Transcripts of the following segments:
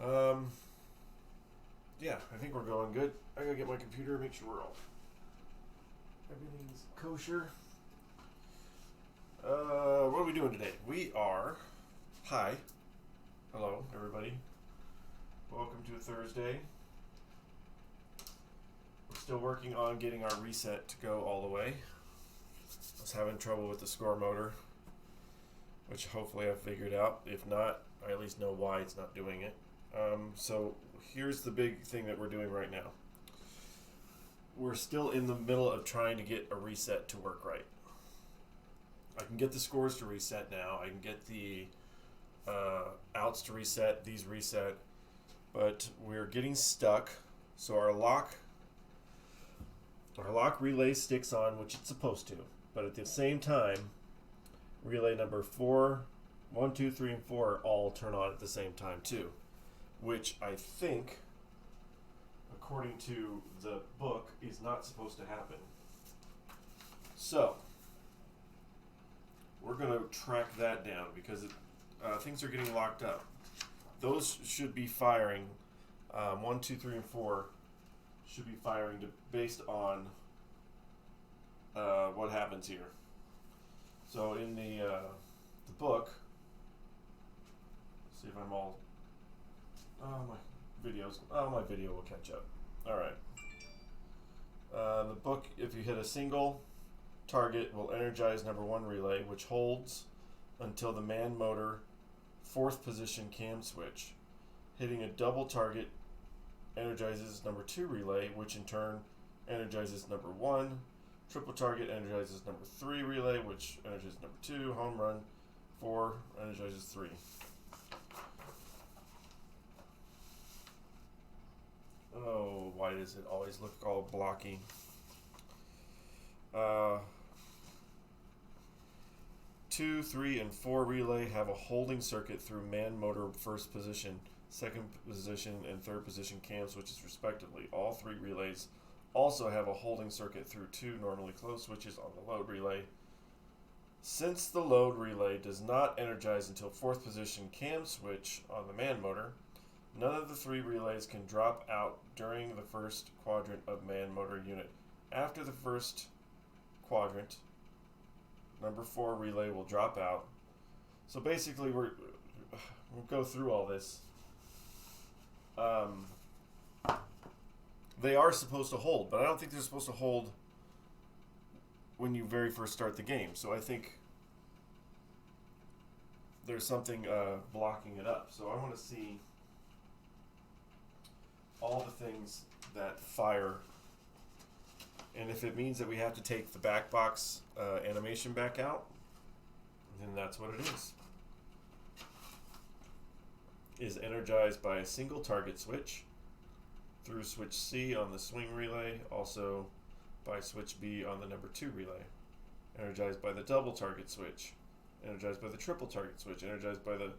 Um, yeah, I think we're going good. I gotta get my computer, make sure we're all everything's kosher. What are we doing today? We are. Hi, hello, everybody. Welcome to a Thursday. We're still working on getting our reset to go all the way. I was having trouble with the score motor, which hopefully I've figured out. If not, I at least know why it's not doing it. So here's the big thing that we're doing right now. We're still in the middle of trying to get a reset to work right. I can get the scores to reset now. I can get the outs to reset, these reset, but we're getting stuck. So our lock relay sticks on, which it's supposed to, but at the same time, relay number 4, 1, 2, 3, and 4 all turn on at the same time too, which I think, according to the book, is not supposed to happen. So we're going to track that down because things are getting locked up. Those should be firing. 1, 2, 3, and 4 should be firing based on what happens here. So in the book, let's see if I'm all. My video will catch up. All right. The book, if you hit a single target, will energize number 1 relay, which holds until the man motor 4th position cam switch. Hitting a double target energizes number 2 relay, which in turn energizes number 1. Triple target energizes number 3 relay, which energizes number 2. Home run 4 energizes 3. Oh, why does it always look all blocky? 2, 3, and 4 relay have a holding circuit through man motor 1st position, 2nd position, and 3rd position cam switches respectively. All 3 relays also have a holding circuit through 2 normally closed switches on the load relay. Since the load relay does not energize until 4th position cam switch on the man motor, none of the 3 relays can drop out during the first quadrant of man motor unit. After the first quadrant, number 4 relay will drop out. So basically we'll go through all this. They are supposed to hold, but I don't think they're supposed to hold when you very first start the game. So I think there's something blocking it up. So I want to see all the things that fire, and if it means that we have to take the back box animation back out, then that's what it is. Is energized by a single target switch through switch C on the swing relay, also by switch B on the number 2 relay. Energized by the double target switch, energized by the triple target switch, energized by the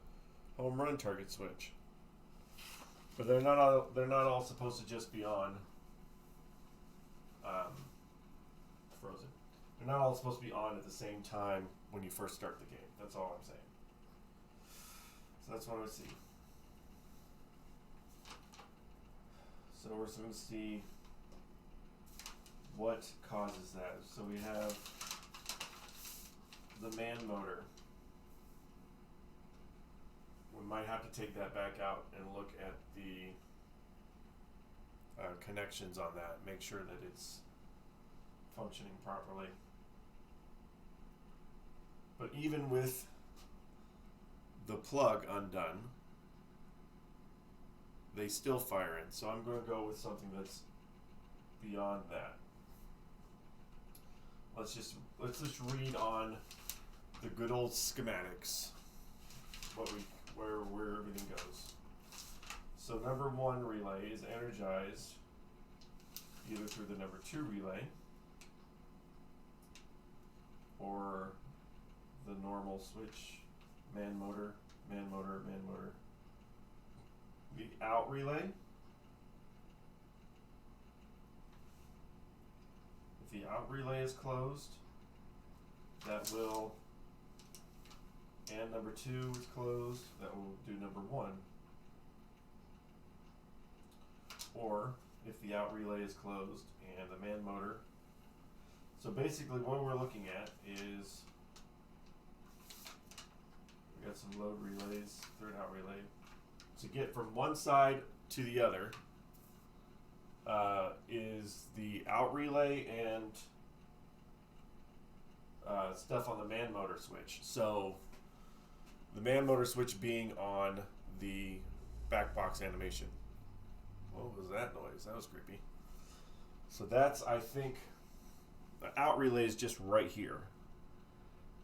home run target switch. But they're not all supposed to just be on frozen. They're not all supposed to be on at the same time when you first start the game. That's all I'm saying. So that's what I see. So we're going to see what causes that. So we have the man motor. We might have to take that back out and look at the connections on that. Make sure that it's functioning properly. But even with the plug undone, they still fire in. So I'm going to go with something that's beyond that. Let's just read on the good old schematics. Where everything goes. So number 1 relay is energized either through the number 2 relay or the normal switch, man motor, man motor, man motor. The out relay, if the out relay is closed, that will, and number 2 is closed, that will do number 1. or if the out relay is closed and the man motor. So basically what we're looking at is we got some load relays, third out relay. To get from one side to the other is the out relay and stuff on the man motor switch. So the man motor switch being on the back box animation. What was that noise? That was creepy. So that's, I think, the out relay is just right here.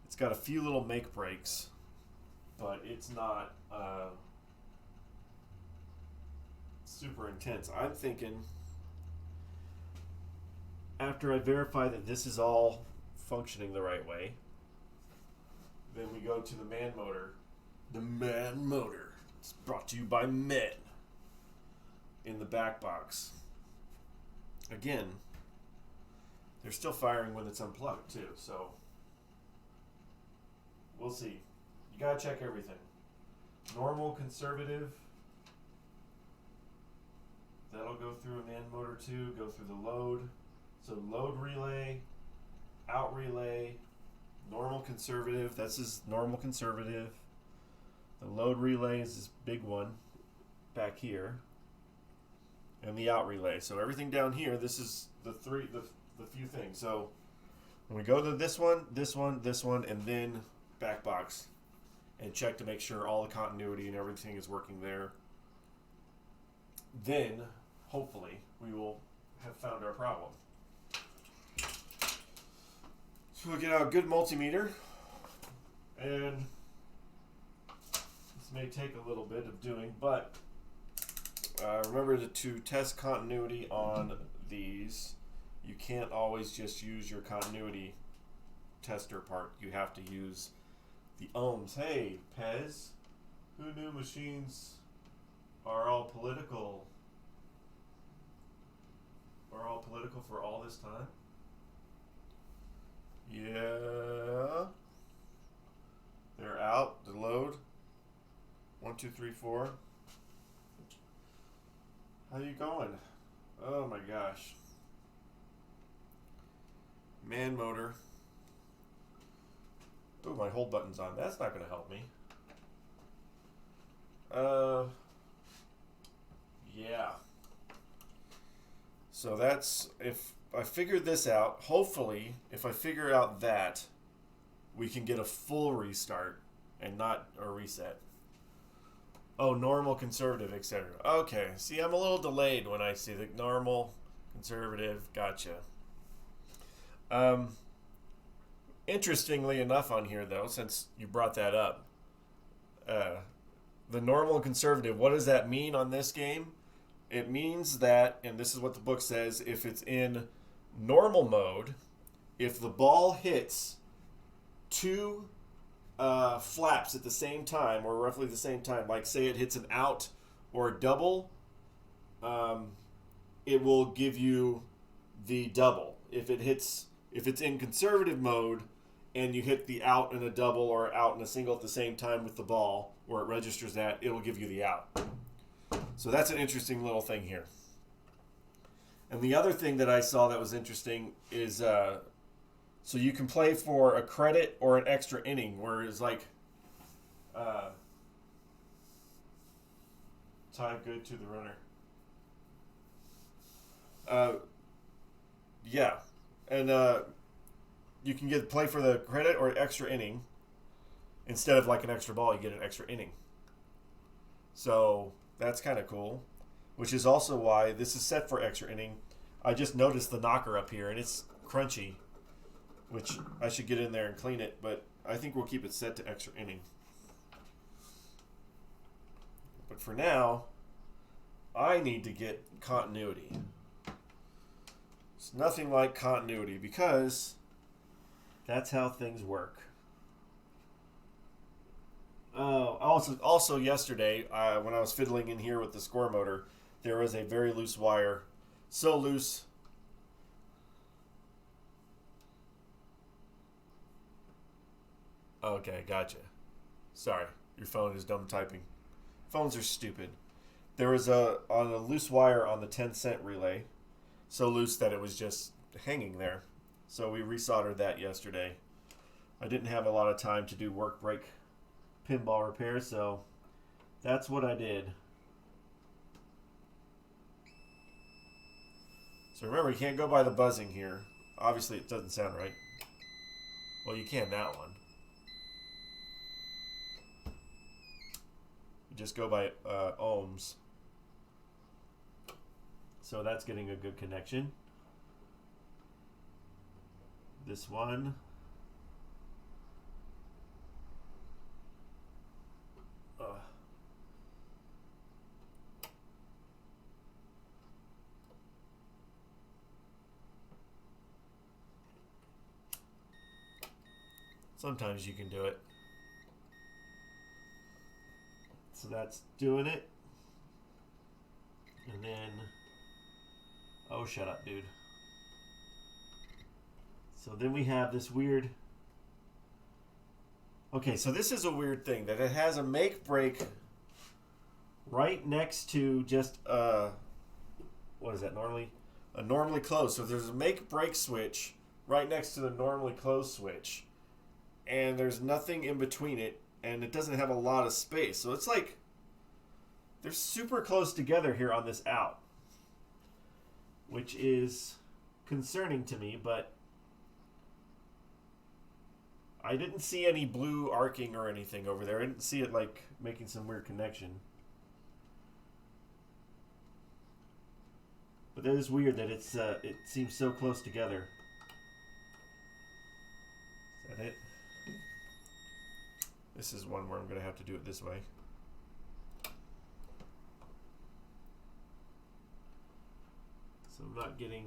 It's got a few little make breaks, but it's not super intense. I'm thinking after I verify that this is all functioning the right way, then we go to the man motor. The man motor. It's brought to you by Men in the back box. Again, they're still firing when it's unplugged too, so we'll see. You gotta check everything. Normal, conservative. That'll go through a man motor too, go through the load. So load relay, out relay, normal conservative, that's his normal conservative. The load relay is this big one back here. And the out relay. So everything down here, this is the few things. So when we go to this one, and then back box and check to make sure all the continuity and everything is working there, then hopefully we will have found our problem. So we'll get out a good multimeter, and this may take a little bit of doing, but remember to test continuity on these. You can't always just use your continuity tester part. You have to use the ohms. Hey, Pez, who knew machines are all political? Are all political for all this time? Yeah. They're out. The load. 1, 2, 3, 4. How you going? Oh my gosh. Man motor. Oh, my hold button's on. That's not going to help me. Yeah. So that's, if I figured this out, hopefully, if I figure out that, we can get a full restart and not a reset. Oh, normal, conservative, etc. Okay, see, I'm a little delayed when I see the normal, conservative, gotcha. Interestingly enough on here, though, since you brought that up, the normal and conservative, what does that mean on this game? It means that, and this is what the book says, if it's in normal mode, if the ball hits two flaps at the same time, or roughly the same time, like say it hits an out or a double, it will give you the double. If it's in conservative mode and you hit the out and a double or out and a single at the same time with the ball, where it registers that, it will give you the out. So that's an interesting little thing here. And the other thing that I saw that was interesting is so you can play for a credit or an extra inning, where it's like tie good to the runner. Yeah, and you can play for the credit or extra inning. Instead of like an extra ball, you get an extra inning. So that's kind of cool, which is also why this is set for extra inning. I just noticed the knocker up here, and it's crunchy, which I should get in there and clean it, but I think we'll keep it set to extra inning. But for now, I need to get continuity. It's nothing like continuity, because that's how things work. Also yesterday, when I was fiddling in here with the score motor, there was a very loose wire. So loose. Okay, gotcha. Sorry, your phone is dumb typing. Phones are stupid. There was on a loose wire on the 10-cent relay, so loose that it was just hanging there. So we resoldered that yesterday. I didn't have a lot of time to do work break pinball repair, so that's what I did. So remember, you can't go by the buzzing here. Obviously, it doesn't sound right. Well, you can that one. You just go by ohms. So that's getting a good connection. This one. Sometimes you can do it. So that's doing it. And then, oh, shut up, dude. So then we have this weird, okay, so this is a weird thing, that it has a make break right next to just, what is that, normally? A normally closed. So there's a make break switch right next to the normally closed switch. And there's nothing in between it, and it doesn't have a lot of space. So it's like they're super close together here on this out, which is concerning to me, but I didn't see any blue arcing or anything over there. I didn't see it like making some weird connection. But that is weird that it's it seems so close together. Is that it? This is one where I'm going to have to do it this way. So I'm not getting,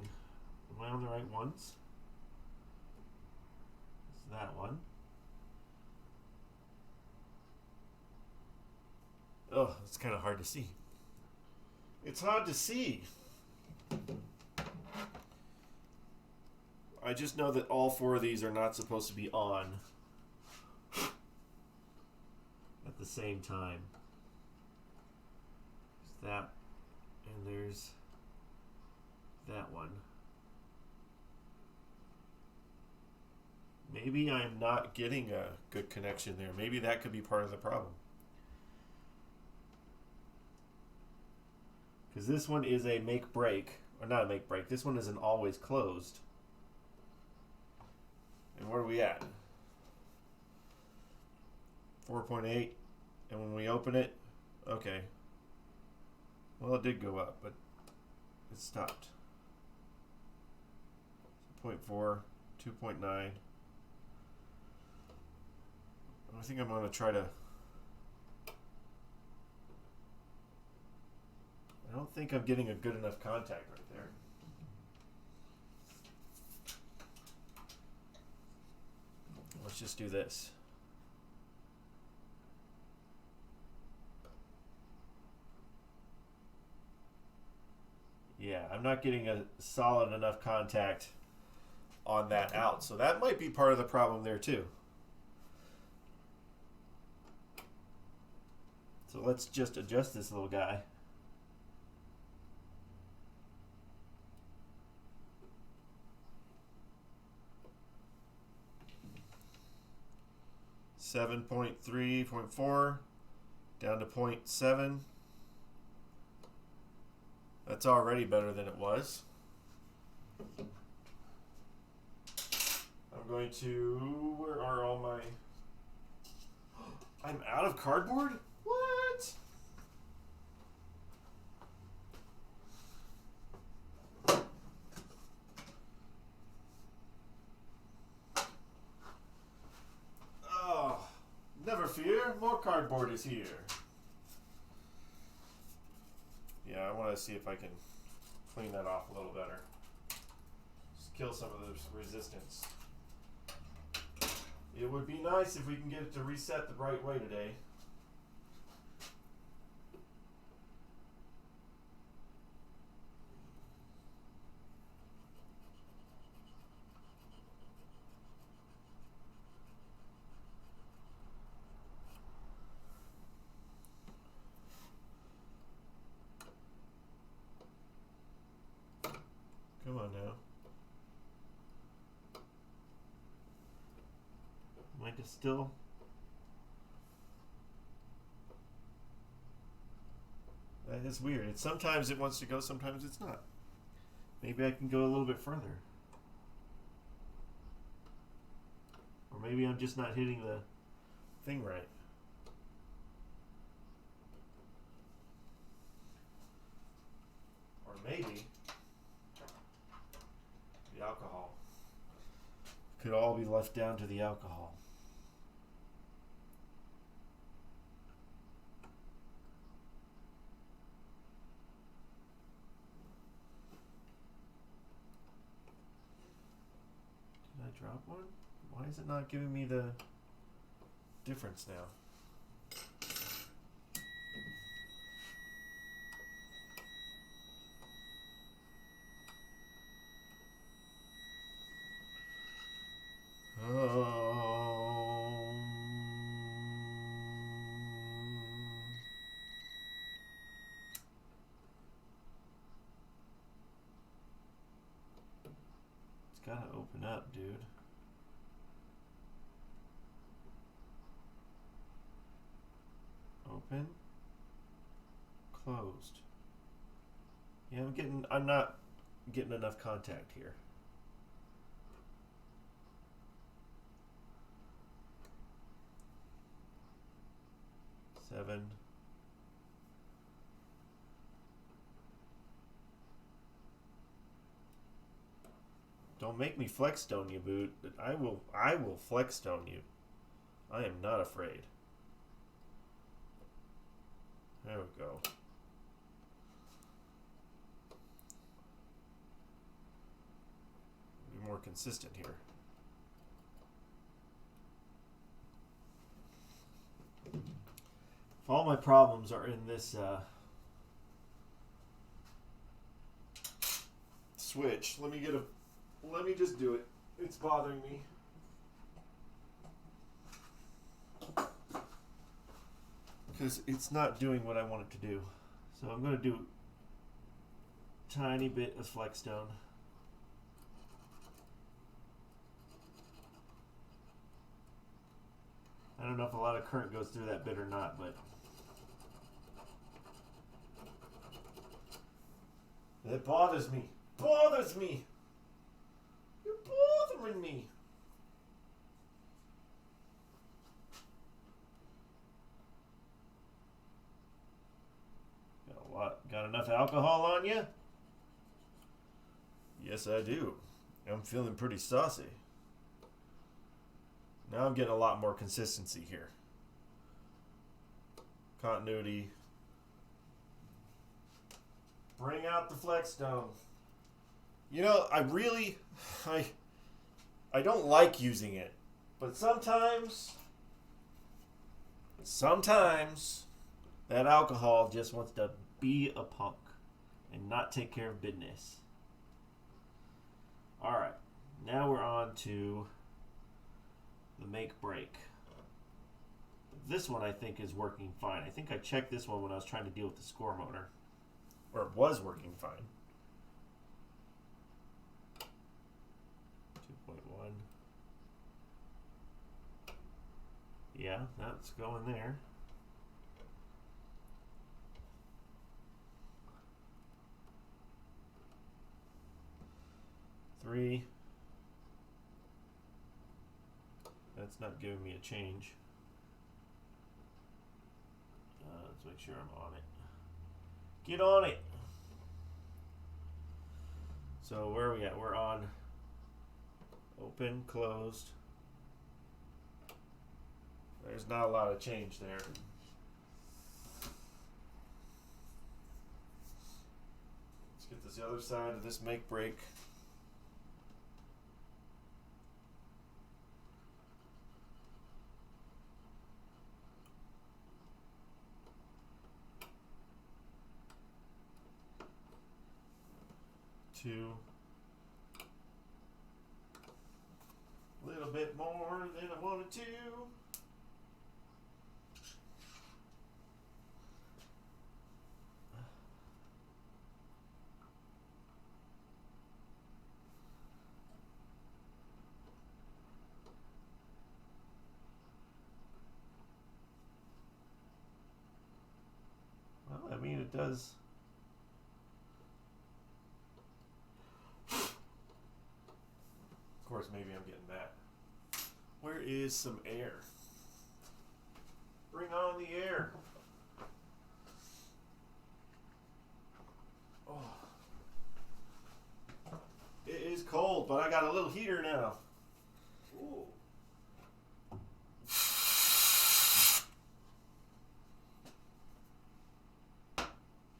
am I on the right ones? It's that one. Oh, it's kind of hard to see. It's hard to see. I just know that all four of these are not supposed to be on at the same time. There's that, and there's that one. Maybe I'm not getting a good connection there. Maybe that could be part of the problem. Because this one is a make break, or not a make break. This one is an always closed. And where are we at? 4.8. And when we open it, okay. Well, it did go up, but it stopped. 0.4, 2.9. I think I'm going to try to... I don't think I'm getting a good enough contact right there. Let's just do this. Yeah, I'm not getting a solid enough contact on that out. So that might be part of the problem there too. So let's just adjust this little guy. .3.4 down to 0.7. That's already better than it was. I'm going to, where are all my, I'm out of cardboard? What? Oh, never fear, more cardboard is here. Yeah, I want to see if I can clean that off a little better. Just kill some of this resistance. It would be nice if we can get it to reset the right way today. just still... That is weird. It's sometimes it wants to go, sometimes it's not. Maybe I can go a little bit further. Or maybe I'm just not hitting the thing right. Or maybe the alcohol could all be left down to the alcohol. Did I drop one? Why is it not giving me the difference now? It's gotta open up, dude. Open. Closed. Yeah, I'm not getting enough contact here. Seven. Don't make me flex stone you, Boot. I will flex stone you. I am not afraid. There we go. Be more consistent here. If all my problems are in this switch, let me just do it. It's bothering me. Because it's not doing what I want it to do. So I'm going to do a tiny bit of flex stone. I don't know if a lot of current goes through that bit or not, but it bothers me. Bothers me. You're bothering me. Got enough alcohol on you? Yes, I do. I'm feeling pretty saucy. Now I'm getting a lot more consistency here. Continuity. Bring out the flex stone. You know, I don't like using it, but sometimes that alcohol just wants to be a punk and not take care of business. All right, now we're on to the make break. This one I think is working fine. I think I checked this one when I was trying to deal with the score motor, or it was working fine. 2.1. Yeah, that's going there. Three. That's not giving me a change. Let's make sure I'm on it. Get on it. So where are we at? We're on open, closed. There's not a lot of change there. Let's get this other side of this make break. Two. A little bit more than I wanted to. mean it does? Of course, maybe I'm getting that. Where is some air? Bring on the air. Oh. It is cold, but I got a little heater now. Ooh.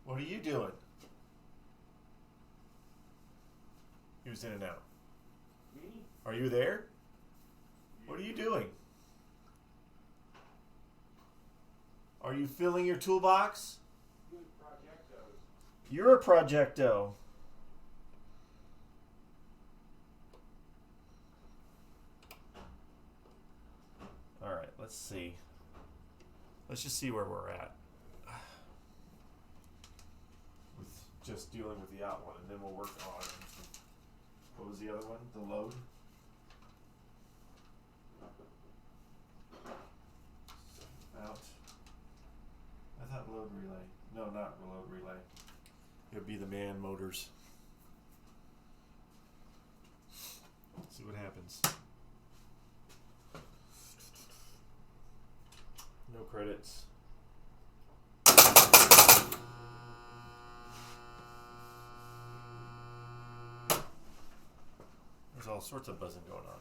What are you doing? He was in and out. Me? Are you there? What are you doing? Are you filling your toolbox? Good projectos. You're a projecto. All right, let's see. Let's just see where we're at with just dealing with the out one, and then we'll work on, what was the other one? The load? Out. I thought load relay. No, not load relay. It would be the man motors. Let's see what happens. No credits. There's all sorts of buzzing going on.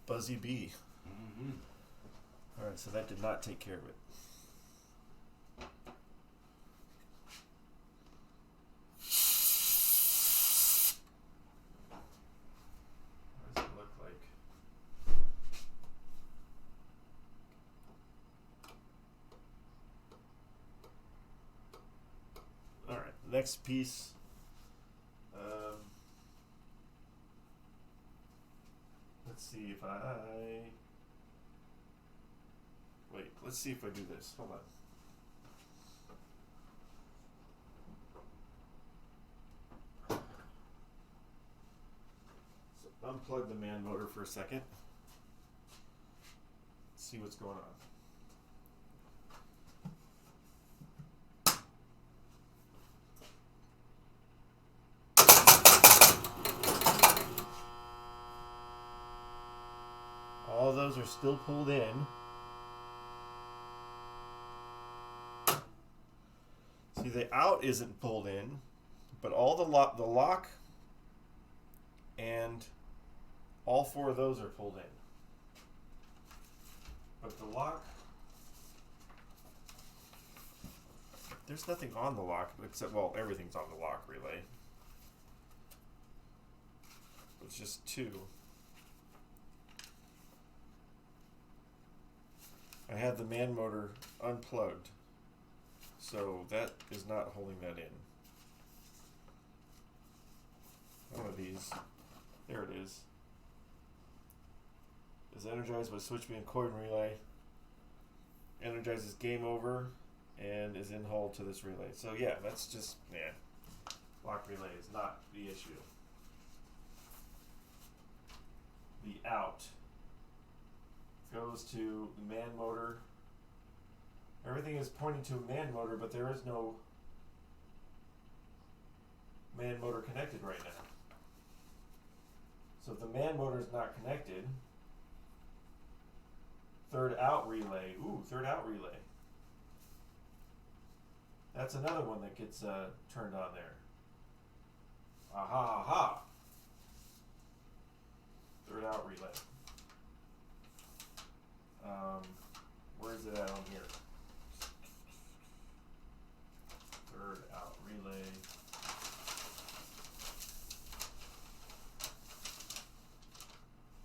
Buzzy bee. Mm-hmm. Alright, so that did not take care of it. What does it look like? Alright, next piece. Let's see if wait, let's see if I do this. Hold on. So unplug the man motor for a second. See what's going on. All those are still pulled in. See, the out isn't pulled in, but all the lock and all four of those are pulled in. But the lock, there's nothing on the lock except, well, everything's on the lock relay. It's just two. I had the man motor unplugged, so that is not holding that in. One of these, there it is energized by switch beam cord and relay. Energizes game over and is in hold to this relay. So yeah, that's just, lock relay is not the issue. The out goes to the man motor. Everything is pointing to a man motor, but there is no man motor connected right now. So if the man motor is not connected, third out relay. Third out relay. That's another one that gets turned on there. Aha. Third out relay. Where is it at on here? Third out relay.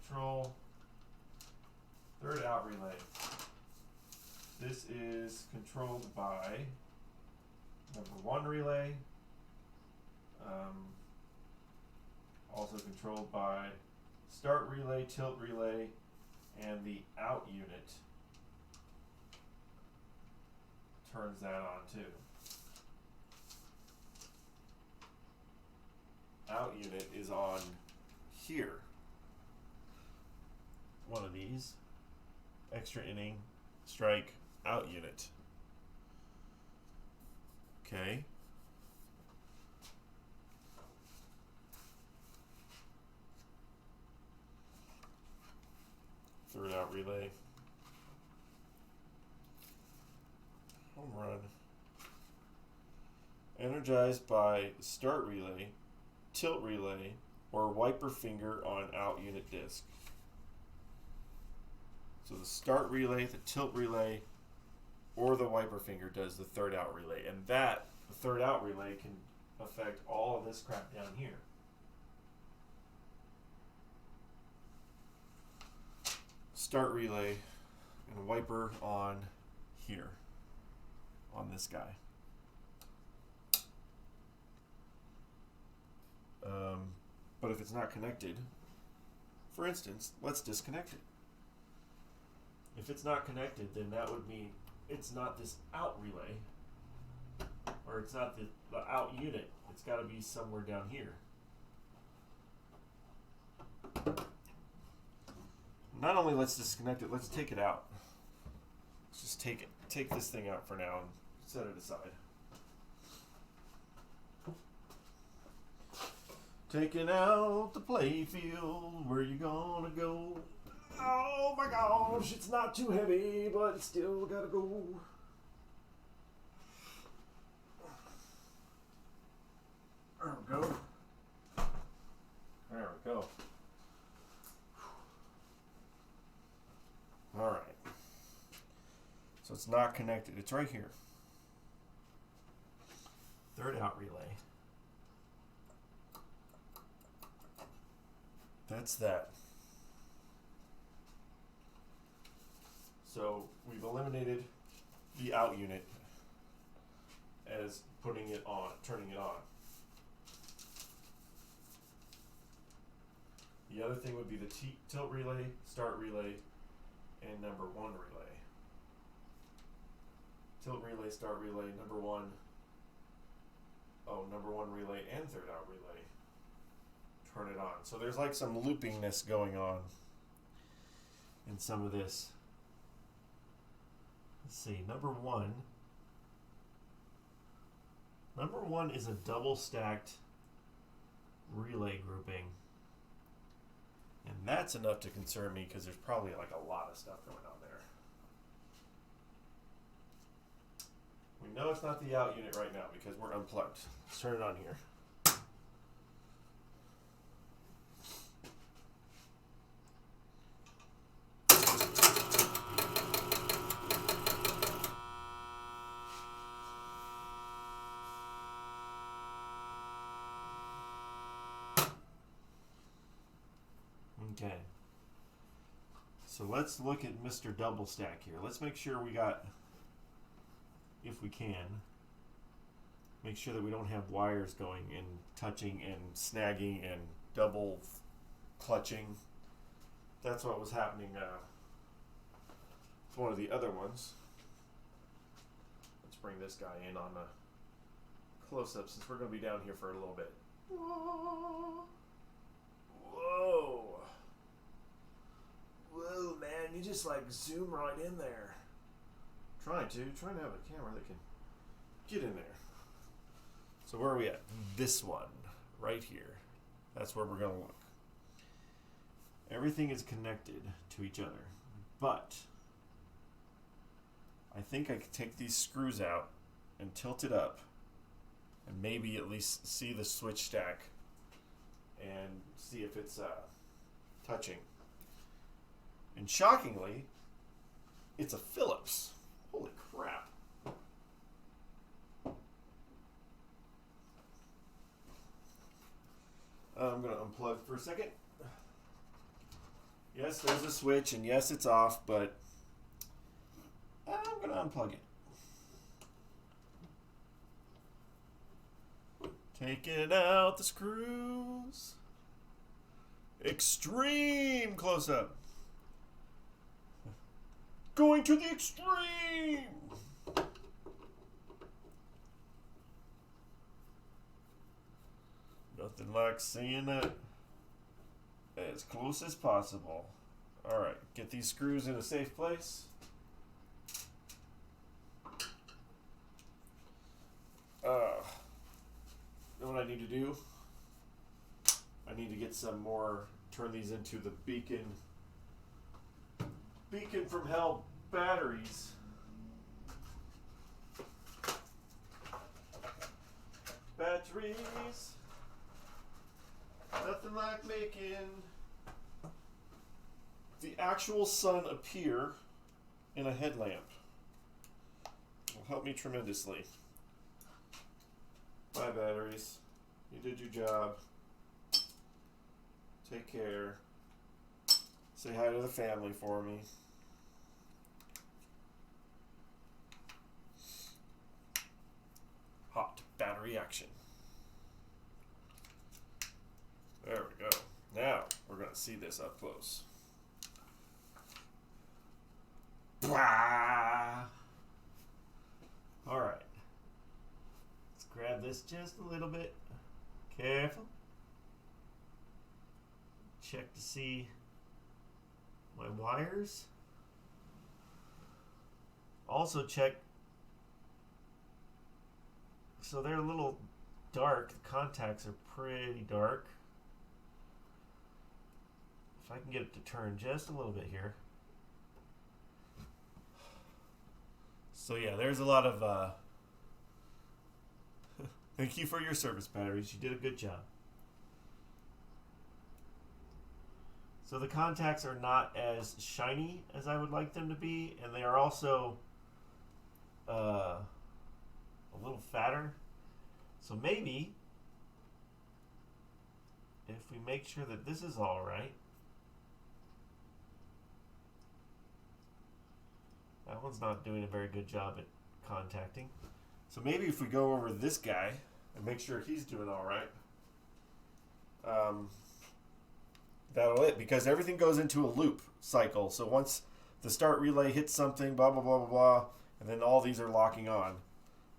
Control. Third out relay. This is controlled by number 1 relay. Also controlled by start relay, tilt relay, and the out unit turns that on too. Out unit is on here. One of these. extra inning, strike, out unit. Okay. Third out relay. Home run. Energized by start relay, tilt relay, or wiper finger on out unit disc. So the start relay, the tilt relay, or the wiper finger does the third out relay. And that, the third out relay, can affect all of this crap down here. Start relay and wiper on here, on this guy. But if it's not connected, for instance, let's disconnect it. If it's not connected, then that would mean it's not this out relay, or it's not the out unit. It's got to be somewhere down here. Not only let's disconnect it, let's take it out. Let's just take this thing out for now and set it aside. Taking out the playfield, where you gonna go? Oh my gosh, it's not too heavy, but it's still gotta go. There we go. There we go. All right. So it's not connected. It's right here. Third out relay. That's that. So we've eliminated the out unit as putting it on, turning it on. The other thing would be the tilt relay, start relay, and number one relay. Tilt relay, start relay, number one relay, and third out relay. Turn it on. So there's like some loopingness going on in some of this. Let's see, number one is a double stacked relay grouping. And that's enough to concern me because there's probably like a lot of stuff going on there. We know it's not the out unit right now because we're unplugged. Let's turn it on here. Okay. So let's look at Mr. Double Stack here. Let's make sure we got, if we can, make sure that we don't have wires going and touching and snagging and double clutching. That's what was happening with one of the other ones. Let's bring this guy in on a close-up since we're going to be down here for a little bit. Whoa. Whoa, man, you just like zoom right in there. Trying to have a camera that can get in there. So where are we at? This one, right here. That's where we're going to look. Everything is connected to each other, but I think I could take these screws out and tilt it up and maybe at least see the switch stack and see if it's touching. And shockingly, it's a Phillips. Holy crap. I'm going to unplug for a second. Yes, there's a switch, and yes, it's off, but I'm going to unplug it. Taking out the screws. Extreme close-up. Going to the extreme. Nothing like seeing it as close as possible. All right, get these screws in a safe place. Know what I need to do? I need to get some more, turn these into the beacon from hell batteries. Batteries. Nothing like making the actual sun appear in a headlamp. Will help me tremendously. Bye, batteries. You did your job. Take care. Say hi to the family for me. Hot battery action. There we go. Now we're going to see this up close. Blah! All right. Let's grab this just a little bit. Careful. Check to see my wires. Also check. So they're a little dark. The contacts are pretty dark. If I can get it to turn just a little bit here. So yeah, there's a lot of thank you for your service, batteries. You did a good job. So the contacts are not as shiny as I would like them to be, and they are also a little fatter. So maybe if we make sure that this is all right. That one's not doing a very good job at contacting. So maybe if we go over this guy and make sure he's doing all right, that'll it, because everything goes into a loop cycle. So once the start relay hits something, blah, blah, blah, blah, blah, and then all these are locking on.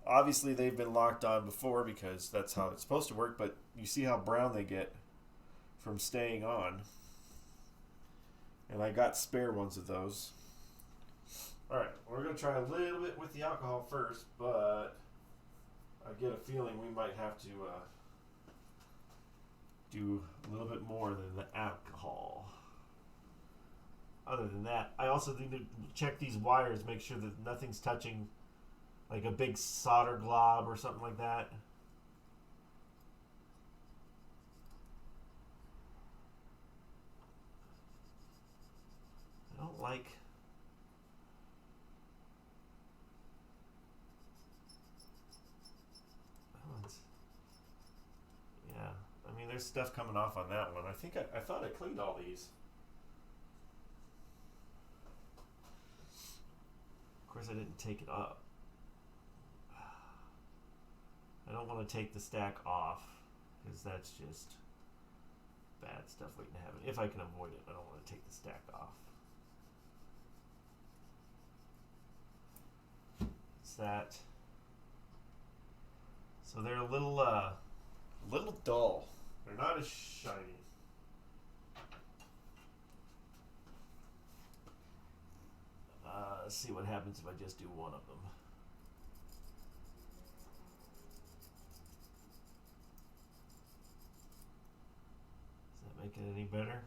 Obviously, they've been locked on before because that's how it's supposed to work, but you see how brown they get from staying on. And I got spare ones of those. All right, we're going to try a little bit with the alcohol first, but I get a feeling we might have to do a little bit more than the alcohol. Other than that, I also need to check these wires, make sure that nothing's touching like a big solder glob or something like that. I don't like... Yeah, I mean, there's stuff coming off on that one. I think I thought I cleaned all these. Of course, I didn't take it up. I don't want to take the stack off because that's just bad stuff waiting to happen. If I can avoid it, I don't want to take the stack off. It's that. So they're a little dull. They're not as shiny. Let's see what happens if I just do one of them. Does that make it any better?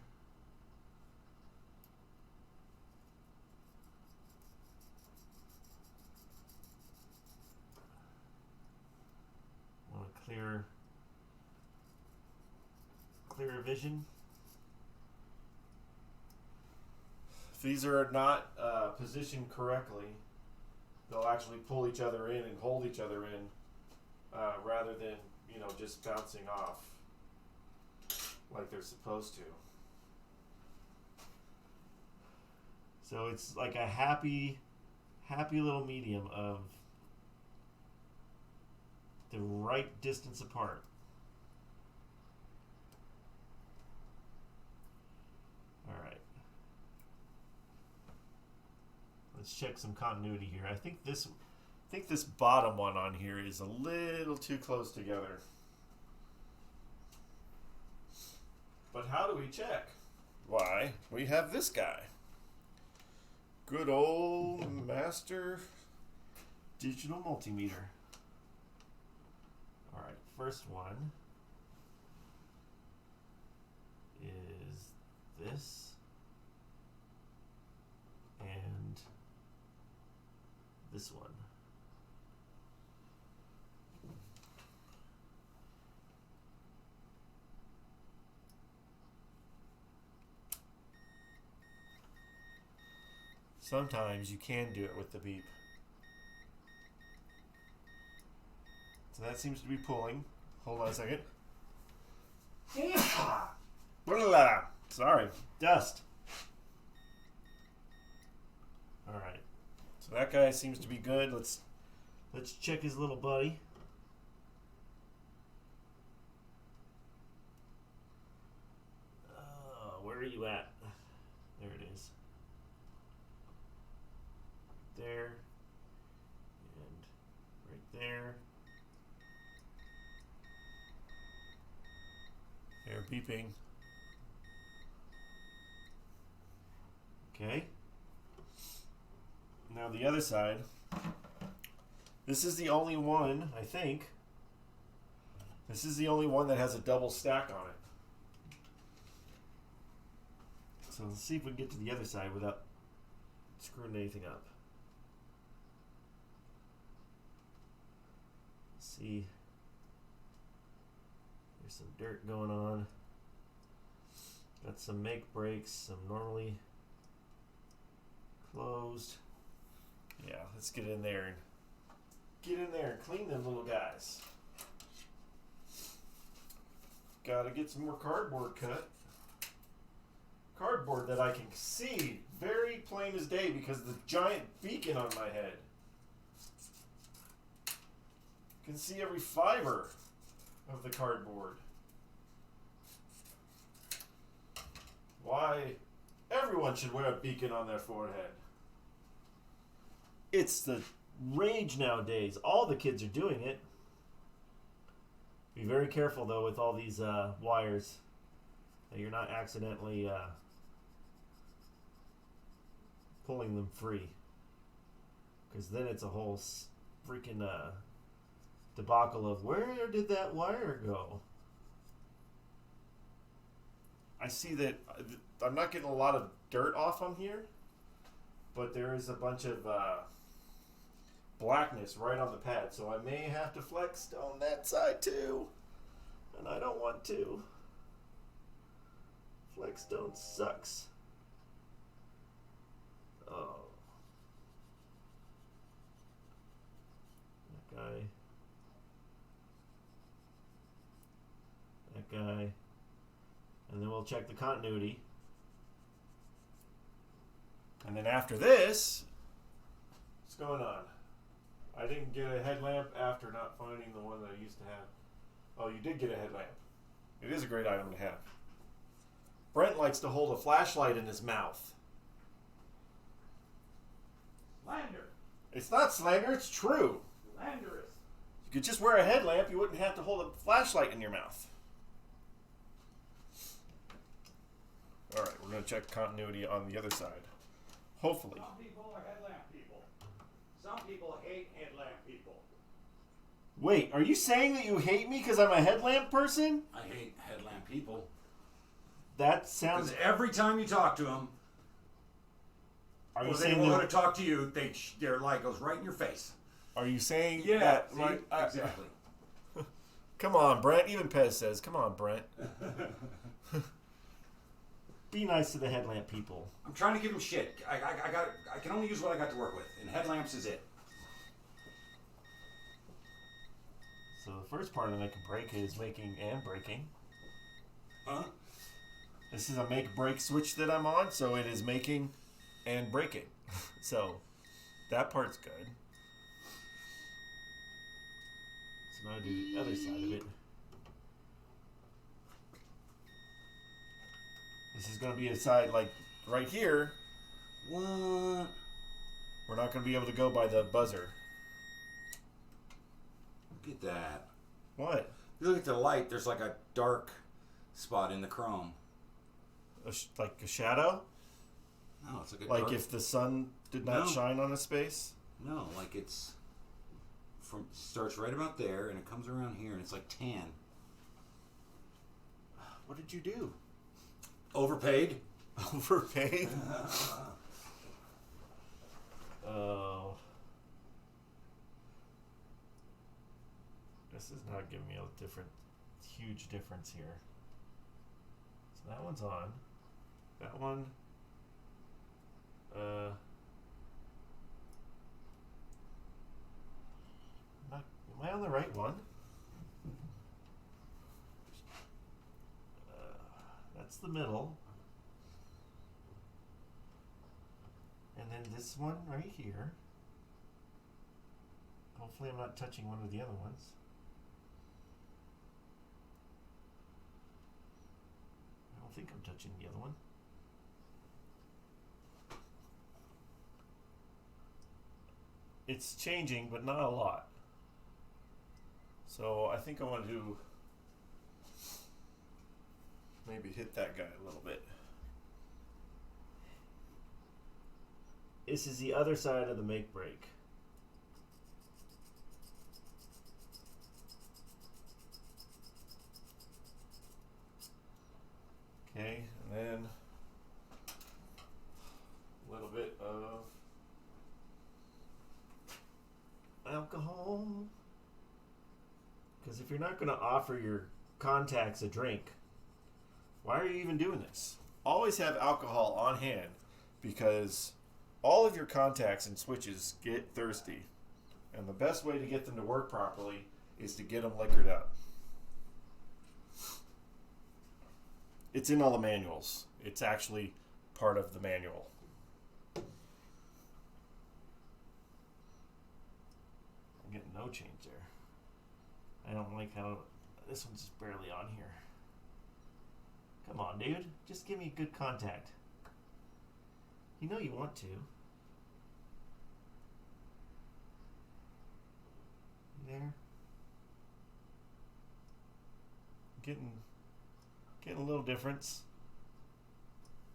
Want a clearer vision? If these are not positioned correctly, they'll actually pull each other in and hold each other in rather than, you know, just bouncing off like they're supposed to. So it's like a happy little medium of the right distance apart. All right. Let's check some continuity here. I think this bottom one on here is a little too close together. But how do we check? Why, we have this guy. good old master digital multimeter. All right, first one is this and this one. Sometimes you can do it with the beep. So that seems to be pulling. Hold on a second. Sorry, dust. All right. So that guy seems to be good. Let's check his little buddy. Where are you at? There it is. There and right there. They're beeping. Okay. Now the other side. This is the only one, I think. This is the only one that has a double stack on it. So let's see if we can get to the other side without screwing anything up. Let's see. There's some dirt going on. Got some make breaks, some normally closed. Yeah, let's get in there and clean them little guys. Gotta get some more cardboard cut. Cardboard that I can see very plain as day because of the giant beacon on my head. You can see every fiber of the cardboard. Why everyone should wear a beacon on their forehead. It's the rage nowadays. All the kids are doing it. Be very careful though with all these wires that you're not accidentally pulling them free, because then it's a whole freaking debacle of where did that wire go. I see that I'm not getting a lot of dirt off on here, but there is a bunch of blackness right on the pad, so I may have to flex on that side too, and I don't want to. Flexstone sucks. Oh, that guy, and then we'll check the continuity, and then after this, what's going on? I didn't get a headlamp after not finding the one that I used to have. Oh, you did get a headlamp. It is a great item to have. Brent likes to hold a flashlight in his mouth. Slander. It's not slander, it's true. Slanderous. You could just wear a headlamp, you wouldn't have to hold a flashlight in your mouth. Alright, we're going to check continuity on the other side. Hopefully. Some people are headlamp people. Some people hate headlamp people. Wait, are you saying that you hate me because I'm a headlamp person? I hate headlamp people. That sounds... Because every time you talk to them, Are you or they saying want that... to talk to you, their light goes right in your face. Are you saying Yeah, that... see? Exactly. Come on, Brent. Even Pez says, come on, Brent. Be nice to the headlamp people. I'm trying to give them shit. I can only use what I got to work with, and headlamps is it. So the first part of make and break is making and breaking. Huh? This is a make-break switch that I'm on, so it is making and breaking. So that part's good. So now I do the other side of it. This is going to be a side, like, right here. What? We're not going to be able to go by the buzzer. Look at that. What? You look at the light, there's like a dark spot in the chrome. Like a shadow? No, it's like a Like dark, if the sun did not No. shine on a space? no, like it's from starts right about there and it comes around here and it's like tan. What did you do? Overpaid. Overpaid? Oh. This is not giving me a huge difference here. So that one's on. That one. Am I on the right one? That's the middle. And then this one right here. Hopefully I'm not touching one of the other ones. I don't think I'm touching the other one. It's changing, but not a lot. So I think I want to do maybe hit that guy a little bit. This is the other side of the make break. Okay, and then a little bit of alcohol. Because if you're not going to offer your contacts a drink, why are you even doing this? Always have alcohol on hand because all of your contacts and switches get thirsty. And the best way to get them to work properly is to get them liquored up. It's in all the manuals. It's actually part of the manual. I'm getting no change there. I don't like how this one's just barely on here. Come on, dude. Just give me a good contact. You know you want to. There. Getting a little difference.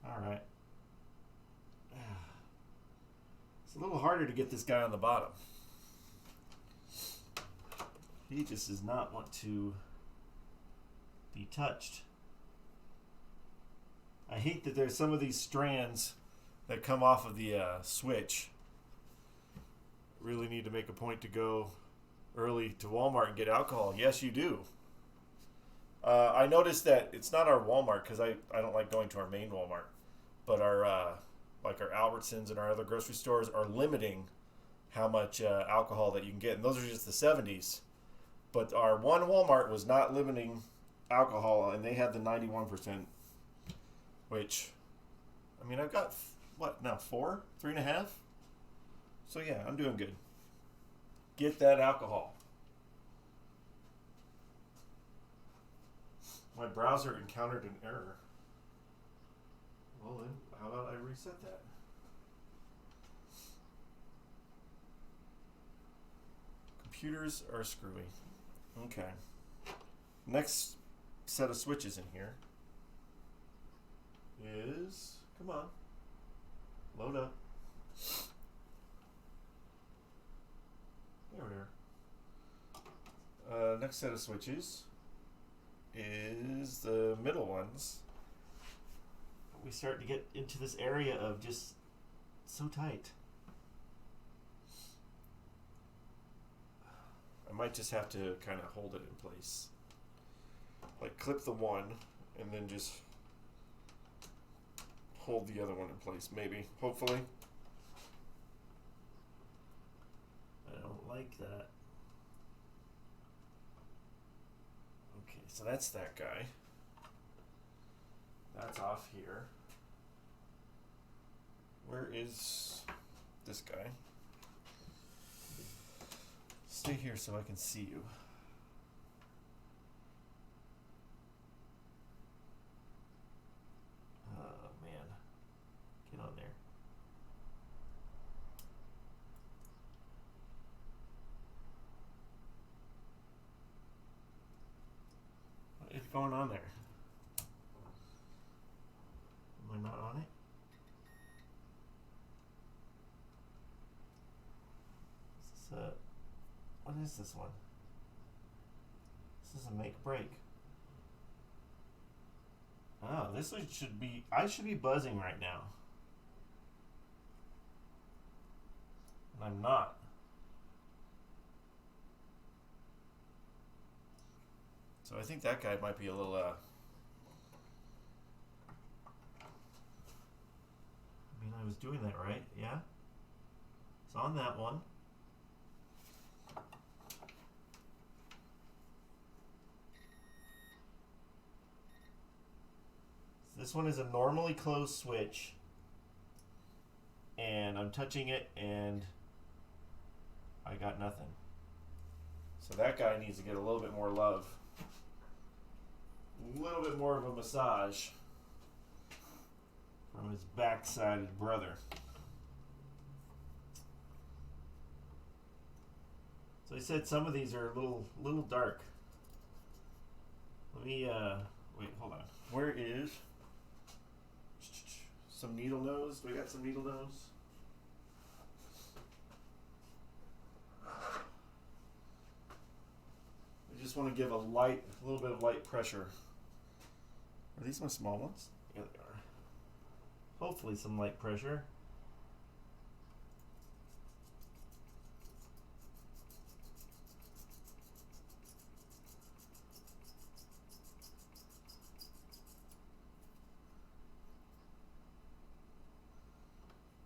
Alright. It's a little harder to get this guy on the bottom. He just does not want to be touched. I hate that there's some of these strands that come off of the switch. Really need to make a point to go early to Walmart and get alcohol. Yes, you do. I noticed that it's not our Walmart because I don't like going to our main Walmart, but our like our Albertsons and our other grocery stores are limiting how much alcohol that you can get, and those are just the 70s. But our one Walmart was not limiting alcohol, and they had the 91%, which, I mean, I've got, what, now 4? 3.5? So yeah, I'm doing good. Get that alcohol. My browser encountered an error. Well then, how about I reset that? Computers are screwy. Okay. Next set of switches in here is, come on, load up. There we are. Next set of switches is the middle ones. We start to get into this area of just so tight. I might just have to kind of hold it in place. Like clip the one and then just hold the other one in place, maybe, hopefully. I don't like that. Okay, so that's that guy. That's off here. Where is this guy? Stay here so I can see you. Oh man. Get on there. What is going on there? Am I not on it? What is this one? This is a make break. Oh, this one should be. I should be buzzing right now. And I'm not. So I think that guy might be a little. I mean, I was doing that right, yeah? It's on that one. This one is a normally closed switch, and I'm touching it, and I got nothing. So that guy needs to get a little bit more love. A little bit more of a massage from his backsided brother. So I said some of these are a little dark. Let me wait, hold on. Where is some needle nose? Do we got some needle nose? I just want to give a little bit of light pressure. Are these my small ones? Yeah, they are. Hopefully some light pressure.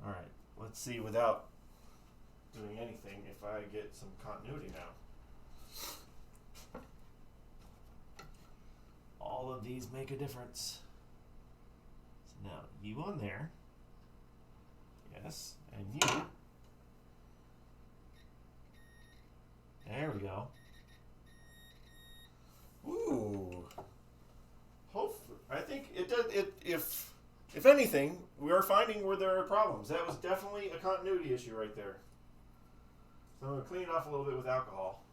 All right, let's see without doing anything if I get some continuity now. All of these make a difference. So now you on there. Yes, and you. There we go. Ooh. Hopefully, I think it does. If anything, we are finding where there are problems. That was definitely a continuity issue right there. So I'm going to clean it off a little bit with alcohol.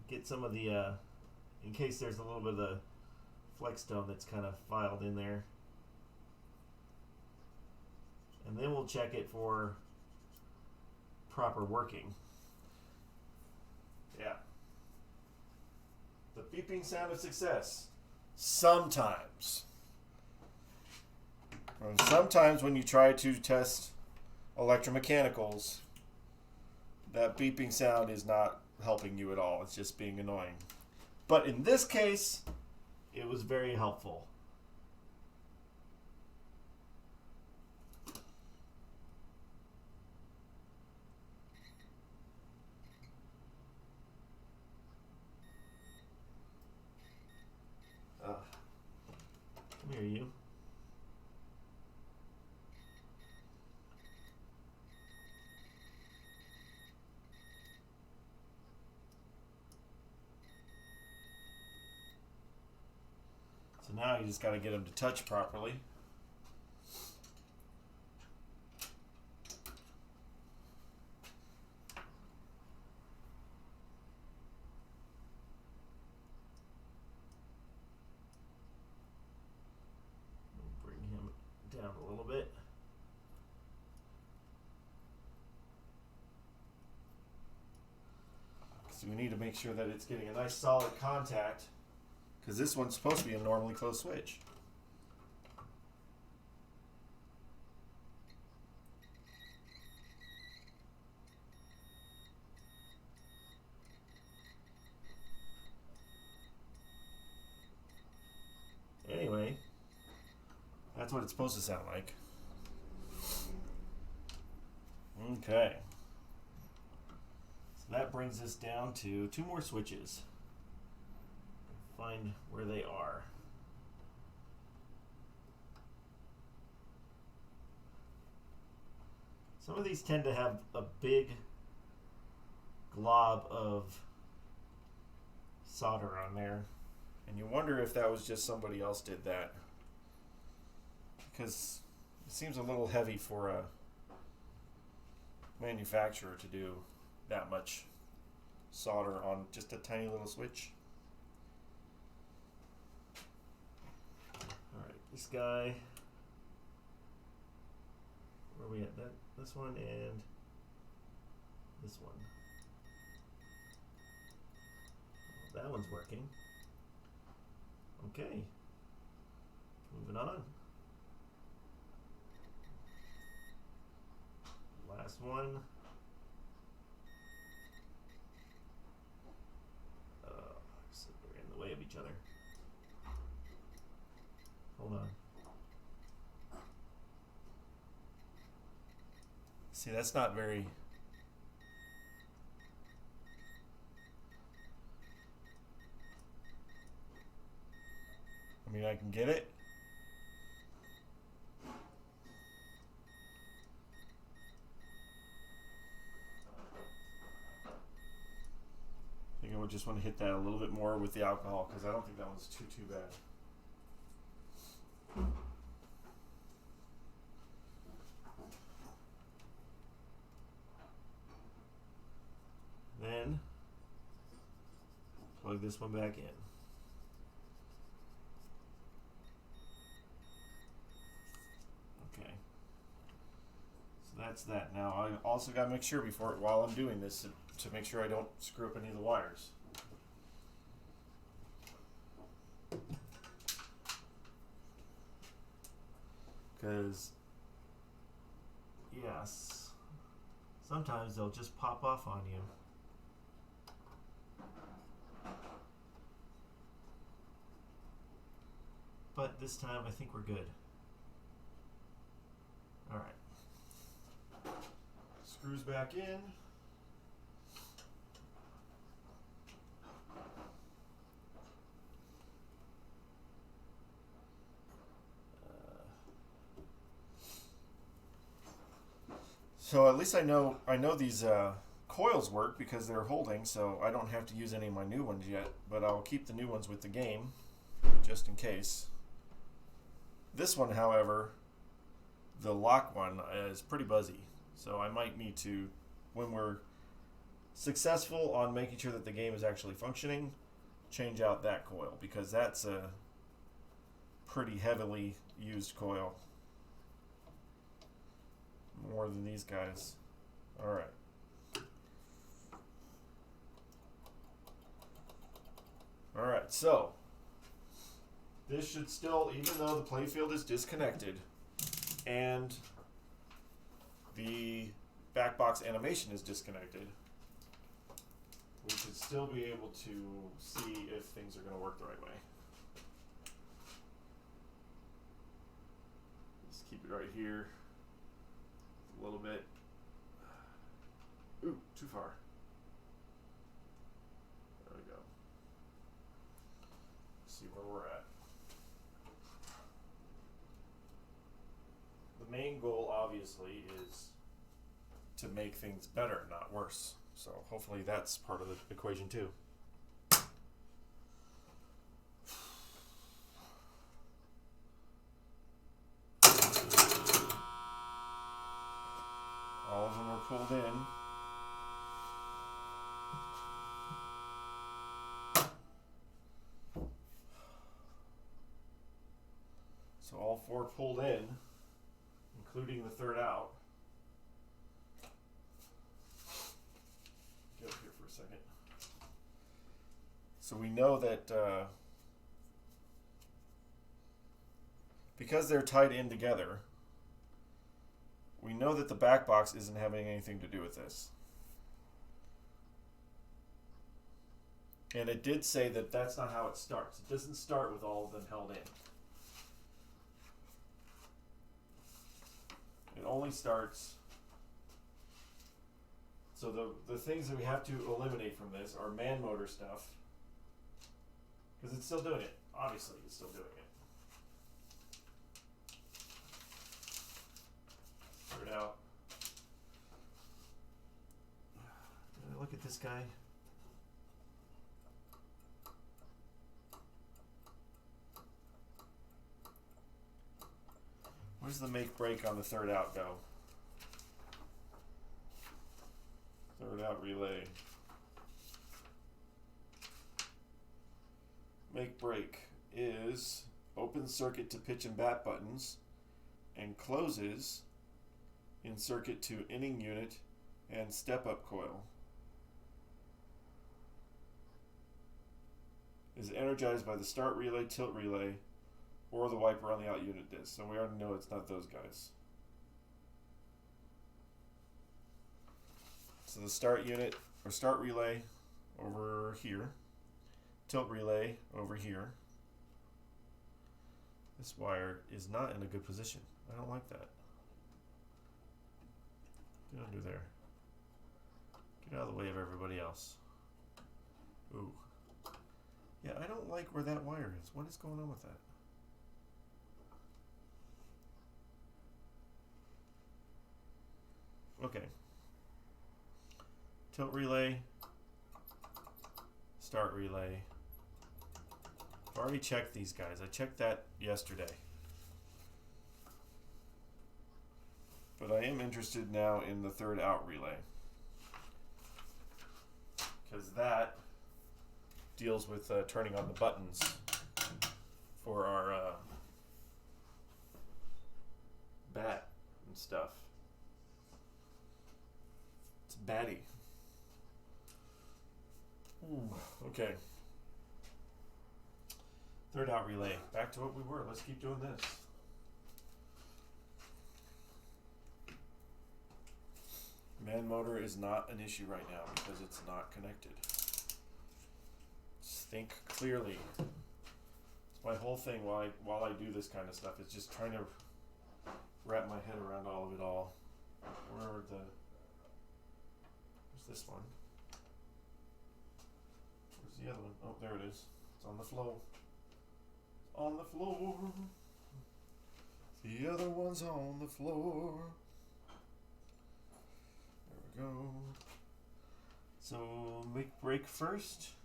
Get some of the, in case there's a little bit of the flex stone that's kind of filed in there. And then we'll check it for proper working. Yeah. The beeping sound of success. Sometimes. Sometimes when you try to test electromechanicals, that beeping sound is not helping you at all. It's just being annoying. But in this case, it was very helpful. Come here, you. So now you just got to get them to touch properly. Bring him down a little bit. So we need to make sure that it's getting a nice solid contact, because this one's supposed to be a normally closed switch. Anyway, that's what it's supposed to sound like. Okay. So that brings us down to 2 more switches. Find where they are. Some of these tend to have a big glob of solder on there, and you wonder if that was just somebody else did that, because it seems a little heavy for a manufacturer to do that much solder on just a tiny little switch. Alright, this guy, Where are we at? This one and this one. Oh, that one's working. Okay. Moving on. Last one. So we're in the way of each other. Hold on. See, that's not very... I mean, I can get it. I think I would just want to hit that a little bit more with the alcohol because I don't think that one's too bad. Then plug this one back in. Okay. So that's that. Now I also got to make sure while I'm doing this to make sure I don't screw up any of the wires. Because yes, sometimes they'll just pop off on you. But this time I think we're good. Alright. Screws back in. So at least I know these coils work because they're holding, so I don't have to use any of my new ones yet, but I'll keep the new ones with the game just in case. This one, however, the lock one is pretty buzzy, so I might need to, when we're successful on making sure that the game is actually functioning, change out that coil because that's a pretty heavily used coil. More than these guys. Alright. Alright, so this should still, even though the playfield is disconnected and the backbox animation is disconnected, we should still be able to see if things are going to work the right way. Just keep it right here. A little bit. Ooh, too far. There we go. See where we're at. The main goal, obviously, is to make things better, not worse. So hopefully that's part of the equation too. All of them are pulled in. So all four pulled in, including the third out. Get up here for a second. So we know that because they're tied in together, we know that the back box isn't having anything to do with this. And it did say that that's not how it starts. It doesn't start with all of them held in. It only starts... So the things that we have to eliminate from this are man motor stuff. Because it's still doing it. Obviously, it's still doing it. It out. Look at this guy. Where's the make break on the third out go? Third out relay. Make break is open circuit to pitch and bat buttons and closes in circuit to inning unit and step-up coil. Is energized by the start relay, tilt relay, or the wiper on the out unit disc. So we already know it's not those guys. So the start unit or start relay over here, tilt relay over here. This wire is not in a good position. I don't like that. Get under there. Get out of the way of everybody else. Ooh. Yeah, I don't like where that wire is. What is going on with that? Okay. Tilt relay. Start relay. I've already checked these guys. I checked that yesterday. But I am interested now in the third out relay. Because that deals with turning on the buttons for our bat and stuff. It's batty. Ooh, okay. Third out relay. Back to what we were. Let's keep doing this. Man motor is not an issue right now because it's not connected. Just think clearly. It's my whole thing while I do this kind of stuff is just trying to wrap my head around all of it all. Where's this one? Where's the other one? Oh, there it is. It's on the floor. It's on the floor. The other one's on the floor. There we go. So make break first.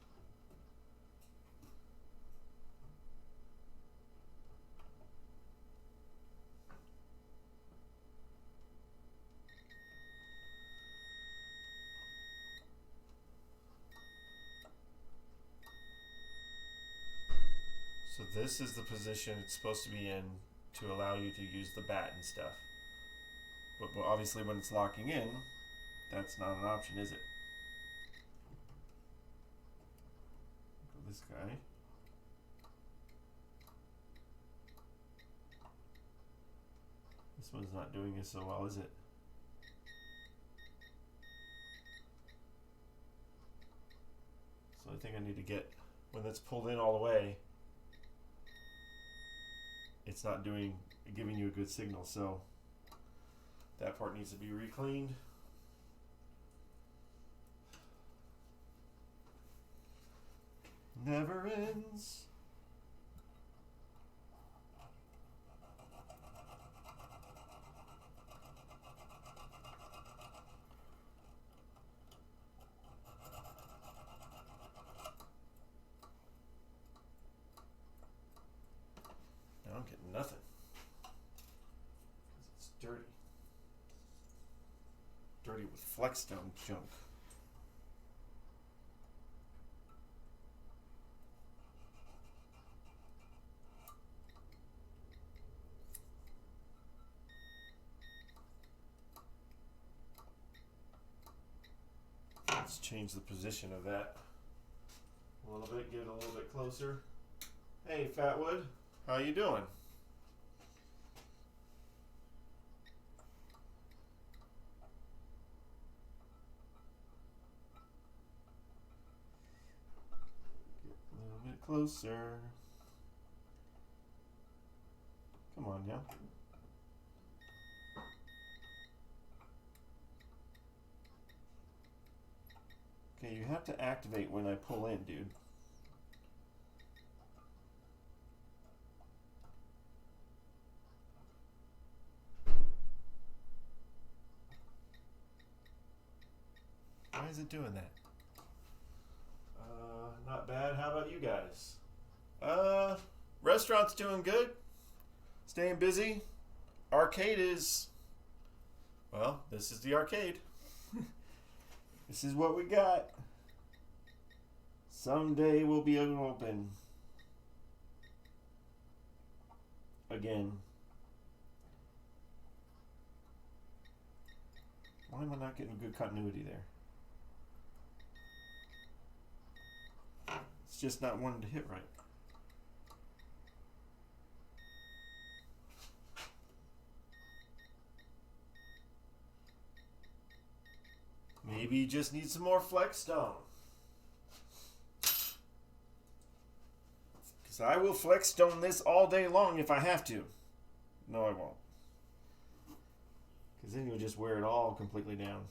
So this is the position it's supposed to be in to allow you to use the bat and stuff. But obviously when it's locking in, that's not an option, is it? Look at this guy. This one's not doing it so well, is it? So I think I need to get, when that's pulled in all the way, it's not giving you a good signal, so that part needs to be recleaned. Never ends. Now I'm getting nothing. It's dirty. Dirty with Flexstone junk. Let's change the position of that a little bit, get it a little bit closer. Hey, Fatwood, how you doing? Get a little bit closer. Come on now. Okay, you have to activate when I pull in, dude. Why is it doing that? Not bad. How about you guys? Restaurant's doing good. Staying busy. Arcade is, well, this is the arcade. This is what we got. Someday we'll be able to open again. Why am I not getting good continuity there? It's just not wanting to hit right. Maybe you just need some more flex stone. Because I will flex stone this all day long if I have to. No, I won't. Because then you'll just wear it all completely down.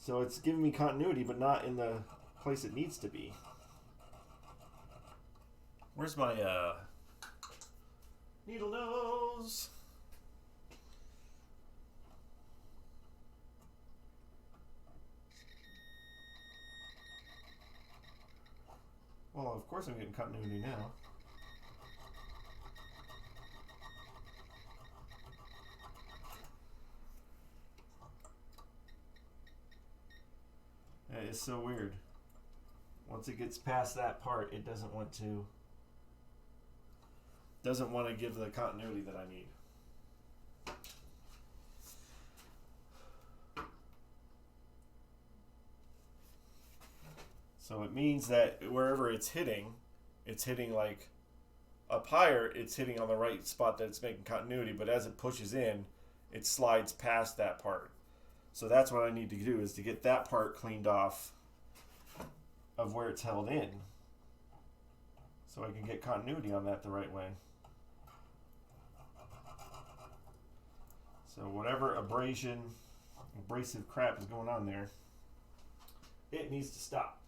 So it's giving me continuity, but not in the place it needs to be. Where's my needle nose? Well, of course I'm getting continuity now. It's so weird. Once it gets past that part, it doesn't want to give the continuity that I need. So it means that wherever it's hitting like up higher, it's hitting on the right spot that it's making continuity, but as it pushes in, it slides past that part. So that's what I need to do, is to get that part cleaned off of where it's held in, so I can get continuity on that the right way. So whatever abrasive crap is going on there, it needs to stop.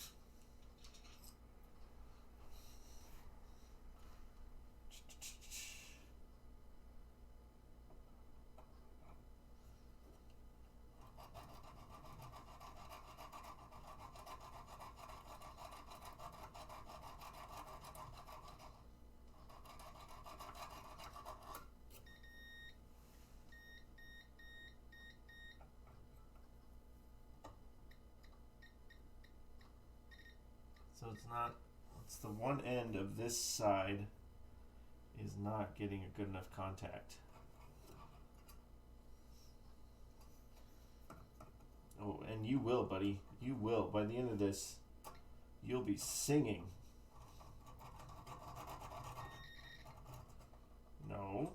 So it's the one end of this side is not getting a good enough contact. Oh, and you will, buddy. You will. By the end of this, you'll be singing. No.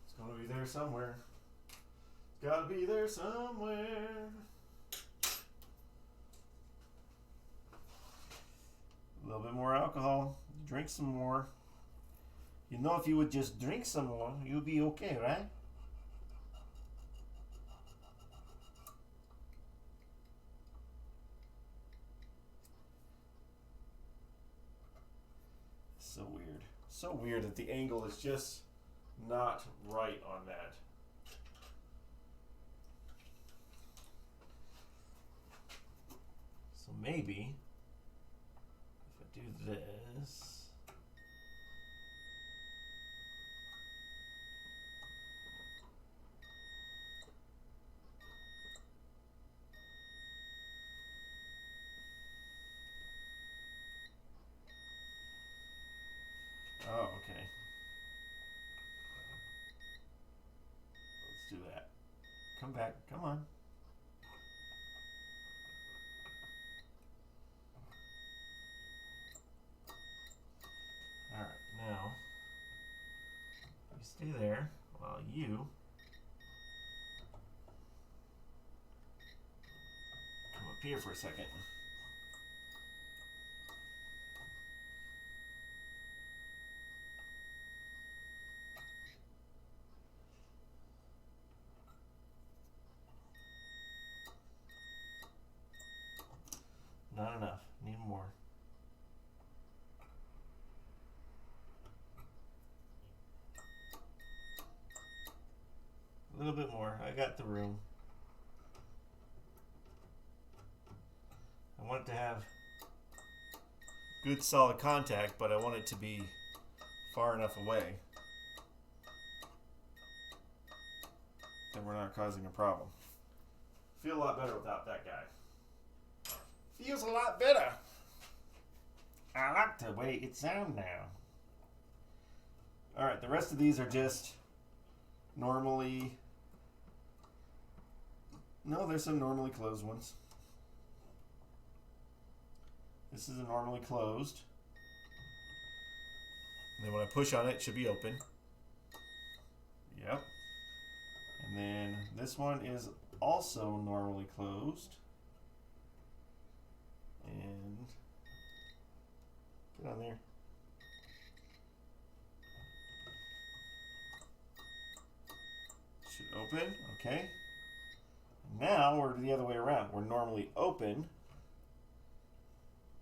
It's gonna be there somewhere. It's gotta be there somewhere. A little bit more alcohol. Drink some more. You know, if you would just drink some more, you'd be okay, right? So weird. So weird that the angle is just not right on that. So maybe if I do this. Oh, okay. Let's do that. Come back. Come on. Alright, now you stay there while you come up here for a second. Not enough. Need more. A little bit more. I got the room. I want it to have good solid contact, but I want it to be far enough away that we're not causing a problem. Feel a lot better without that guy. Feels a lot better. I like the way it sounds now. Alright, the rest of these are just normally... No, there's some normally closed ones. This is a normally closed. And then when I push on it, it should be open. Yep. And then this one is also normally closed. And get on there. Should open. Okay. Now we're the other way around. We're normally open.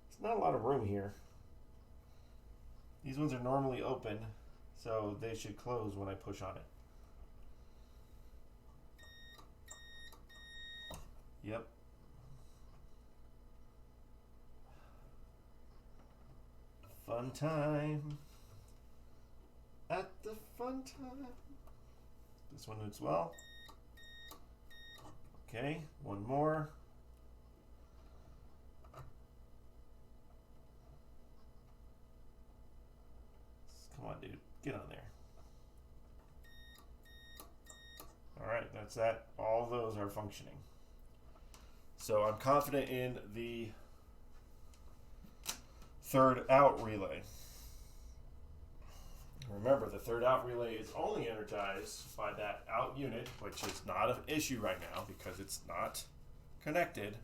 There's not a lot of room here. These ones are normally open, so they should close when I push on it. Yep. Fun time. At the fun time. This one as well. Okay, one more. Come on, dude. Get on there. Alright, that's that. All those are functioning. So I'm confident in the third out relay. Remember, the third out relay is only energized by that out unit, which is not an issue right now because it's not connected.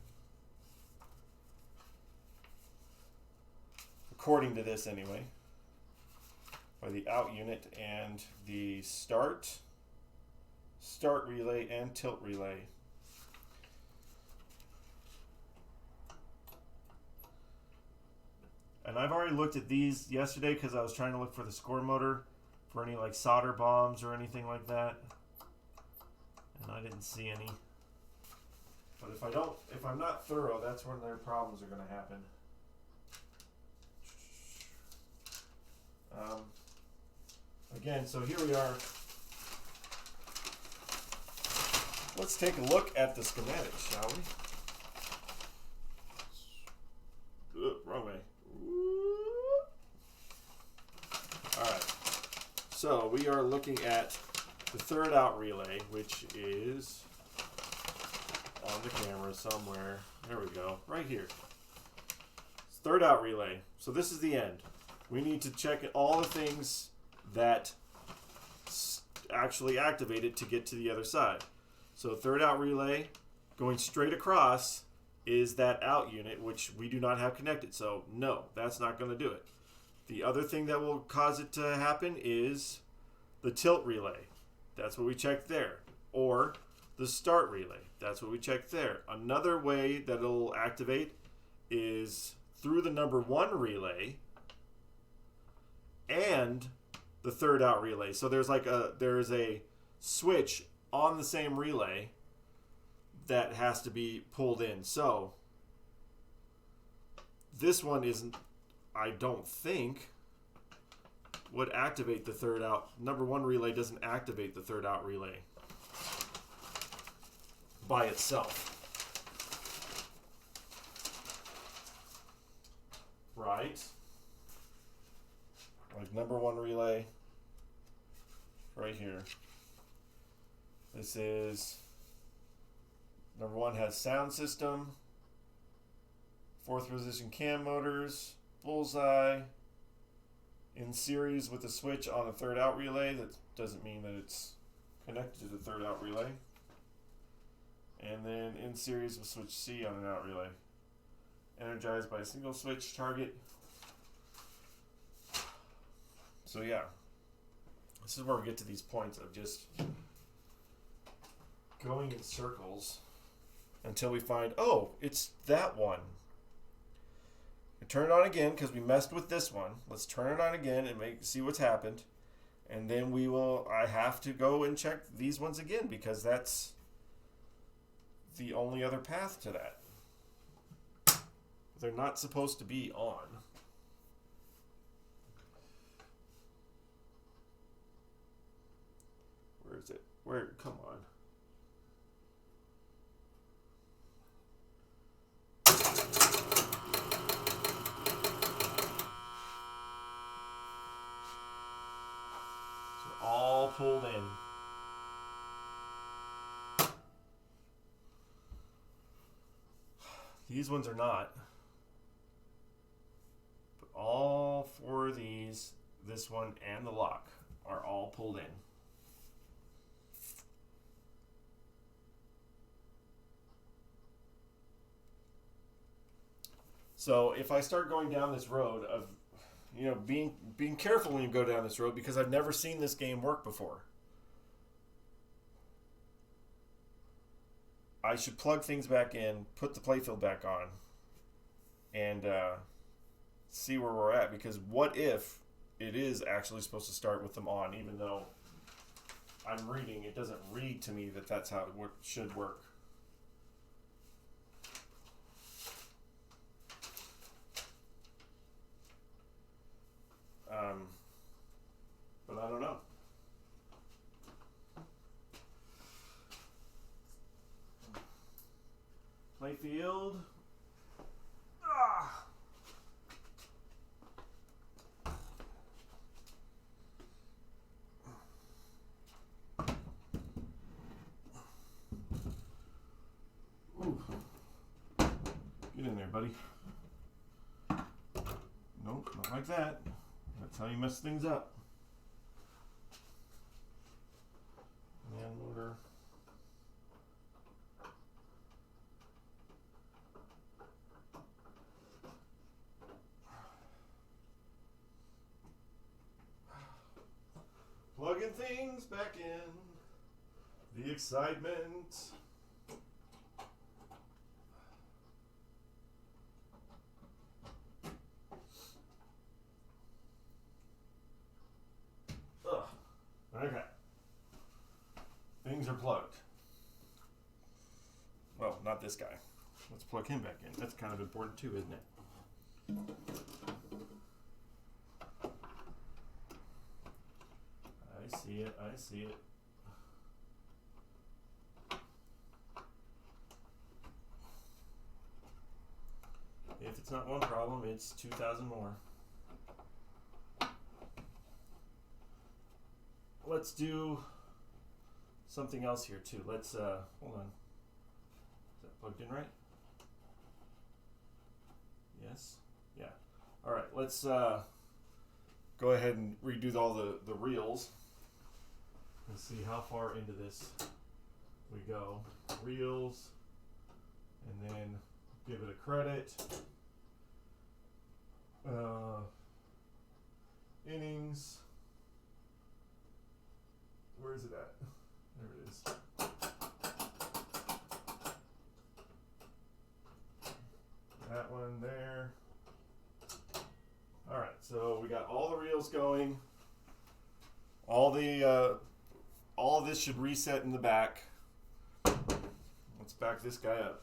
According to this anyway. By the out unit and the start relay, and tilt relay. And I've already looked at these yesterday because I was trying to look for the score motor for any like solder bombs or anything like that. And I didn't see any. But if I'm not thorough, that's when their problems are going to happen. Again, so here we are. Let's take a look at the schematic, shall we? Wrong way. Alright, so we are looking at the third out relay, which is on the camera somewhere. There we go, right here. Third out relay. So this is the end. We need to check all the things that actually activate it to get to the other side. So third out relay going straight across is that out unit, which we do not have connected. So no, that's not going to do it. The other thing that will cause it to happen is the tilt relay. That's what we checked there. Or the start relay. That's what we checked there. Another way that it'll activate is through the number 1 relay and the third out relay. So there's a switch on the same relay that has to be pulled in. So this one isn't, I don't think, would activate the third out. Number 1 relay doesn't activate the third out relay by itself. Right? Like number 1 relay right here. This is number 1 has sound system, 4th position cam motors, bullseye, in series with a switch on the third out relay. That doesn't mean that it's connected to the third out relay. And then in series with switch C on an out relay. Energized by a single switch target. So yeah, this is where we get to these points of just going in circles until we find, oh, it's that one. We turn it on again because we messed with this one. Let's turn it on again and see what's happened. And then I have to go and check these ones again because that's the only other path to that. They're not supposed to be on. Where is it? Where? Come on. These ones are not. But all four of these, this one and the lock, are all pulled in. So if I start going down this road of, being careful when you go down this road, because I've never seen this game work before. I should plug things back in, put the playfield back on, and see where we're at. Because what if it is actually supposed to start with them on, even though I'm reading, it doesn't read to me that that's how it should work. But I don't know. Playfield. Ah. Ooh. Get in there, buddy. Nope, not like that. That's how you mess things up. Man motor. Plugging things back in. The excitement. Ugh. Okay. Things are plugged. Well, not this guy. Let's plug him back in. That's kind of important too, isn't it? I see it. I see it. If it's not one problem, it's 2,000 more. Let's do something else here too. Let's hold on. Is that plugged in right? Yes. Yeah. All right. Let's go ahead and redo all the reels and see how far into this we go. Reels, and then give it a credit. Innings. Where is it at? There it is. That one there. All right, so we got all the reels going. All of this should reset in the back. Let's back this guy up.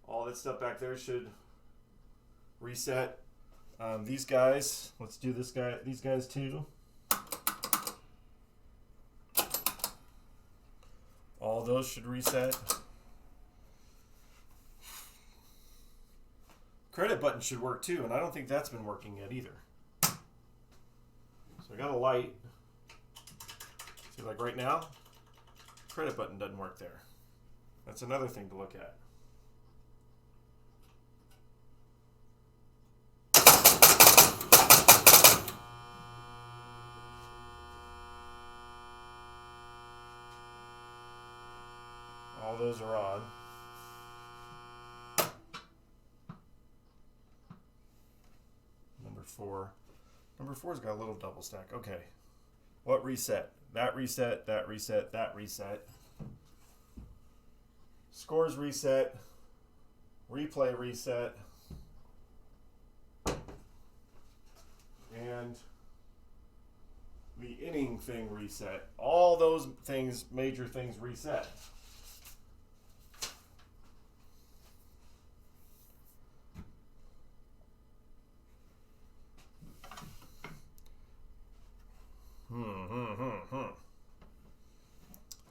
All that stuff back there should reset. These guys, let's do this guy. These guys too. All those should reset. Credit button should work too, and I don't think that's been working yet either. So I got a light. See, like right now, credit button doesn't work there. That's another thing to look at. All those are on. Number 4. Number 4's got a little double stack. Okay. What reset? That reset, that reset, that reset. Scores reset. Replay reset. And the inning thing reset. All those things, major things reset.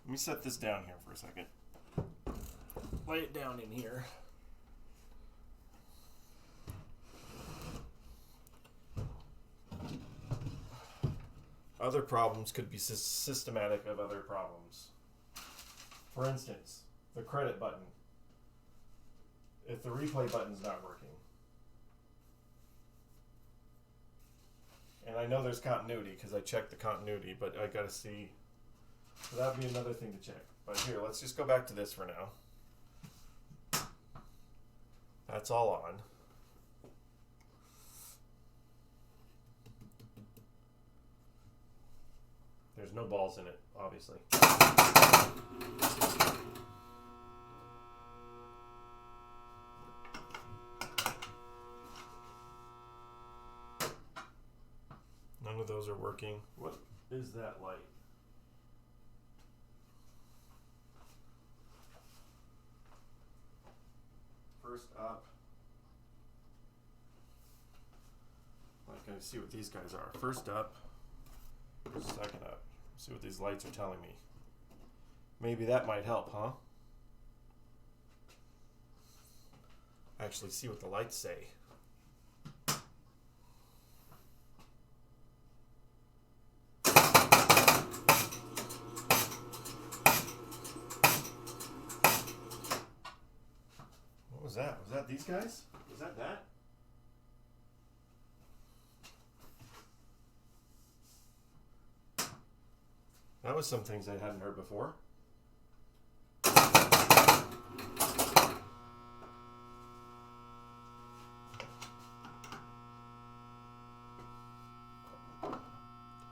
Let me set this down here for a second. Lay it down in here. Other problems could be systematic of other problems. For instance, the credit button if the replay button's not working. And I know there's continuity because I checked the continuity, but I gotta see. So that'd be another thing to check. But here, let's just go back to this for now. That's all on. There's no balls in it, obviously. None of those are working. What is that light? First up. Like, I see what these guys are. First up. Second up. See what these lights are telling me. Maybe that might help, huh? Actually, see what the lights say. What was that? Was that these guys? Was that that? That was some things I hadn't heard before.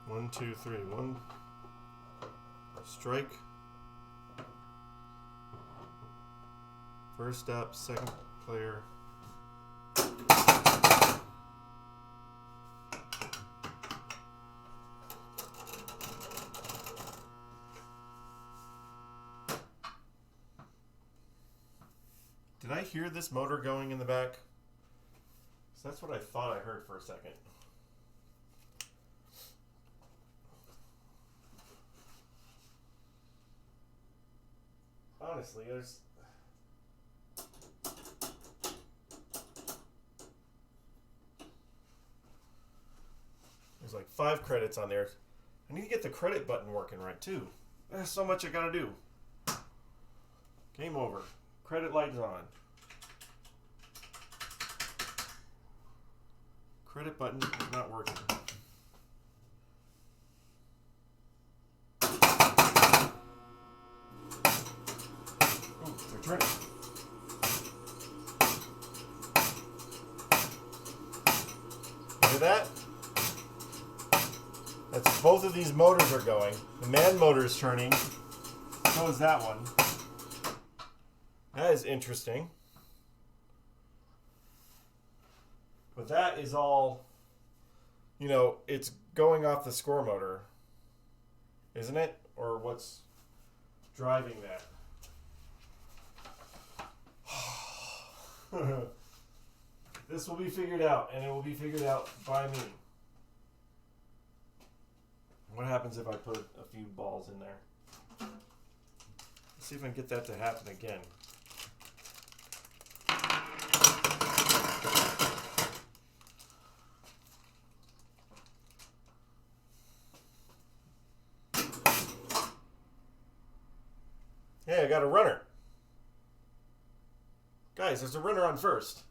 One, two, three. One strike. First up, second player. Did I hear this motor going in the back? 'Cause that's what I thought I heard for a second. Honestly, there's like 5 credits on there. I need to get the credit button working right too. There's so much I gotta do. Game over. Credit lights on. Credit button is not working. Oh, they're turning. Hear that? That's both of these motors are going. The man motor is turning. So is that one. That is interesting. But that is all, you know, it's going off the score motor, isn't it? Or what's driving that? This will be figured out, and it will be figured out by me. What happens if I put a few balls in there? Let's see if I can get that to happen again. Hey, I got a runner. Guys, there's a runner on first.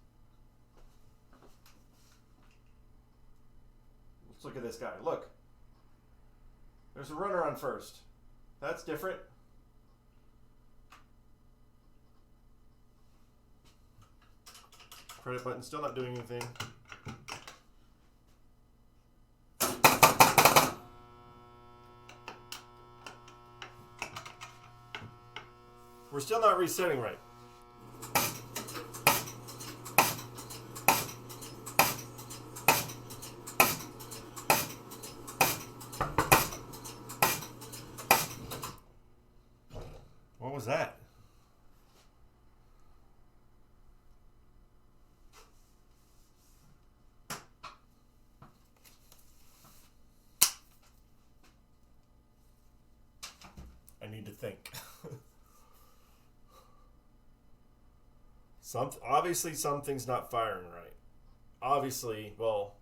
Let's look at this guy. Look. There's a runner on first. That's different. Credit button still not doing anything. We're still not resetting right. What was that? I need to think. Obviously something's not firing right. Obviously, well,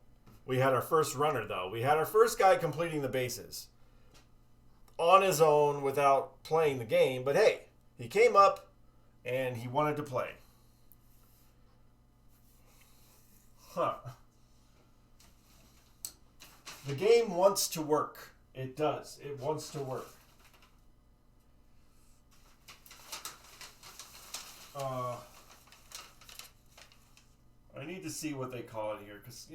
we had our first runner though. We had our first guy completing the bases on his own without playing the game. But hey, he came up, and he wanted to play. Huh. The game wants to work. It does. It wants to work. I need to see what they call it here, because,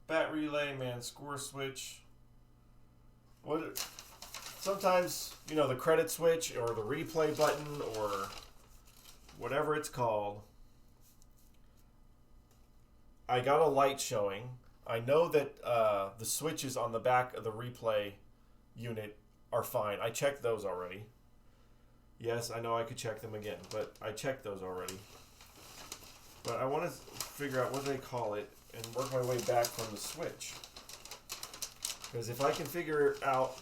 bat relay, man, score switch. What? Sometimes, the credit switch or the replay button or whatever it's called. I got a light showing. I know that the switches on the back of the replay unit are fine. I checked those already. Yes, I know I could check them again, but I checked those already. But I want to figure out what they call it and work my way back from the switch. Because if I can figure out,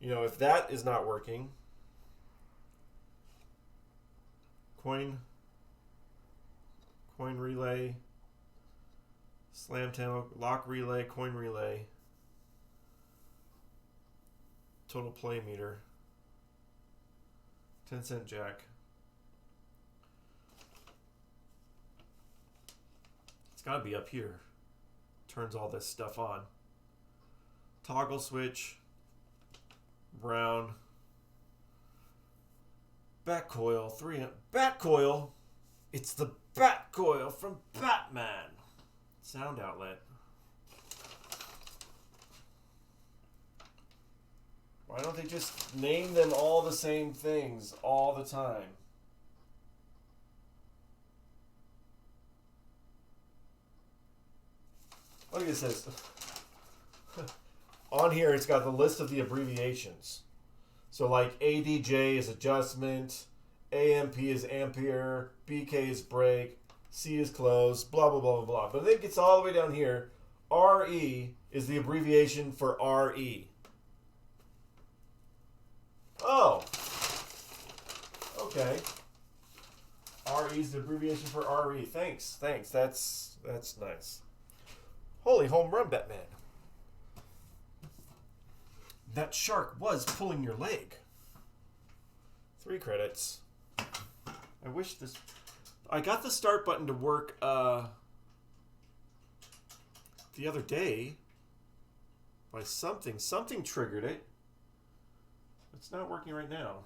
if that is not working, coin relay, slam channel, lock relay, coin relay, total play meter, 10-cent jack. It's got to be up here. Turns all this stuff on. Toggle switch, brown, bat coil, 3 bat coil. It's the bat coil from Batman. Sound outlet. Why don't they just name them all the same things all the time? Look at this. On here, it's got the list of the abbreviations. So like ADJ is adjustment, AMP is ampere, BK is break, C is close, blah, blah, blah, blah, blah. But then it gets all the way down here. RE is the abbreviation for RE. Oh. Okay. RE is the abbreviation for RE. Thanks. That's nice. Holy home run, Batman. That shark was pulling your leg. 3 credits. I wish this... I got the start button to work the other day by something. Something triggered it. It's not working right now.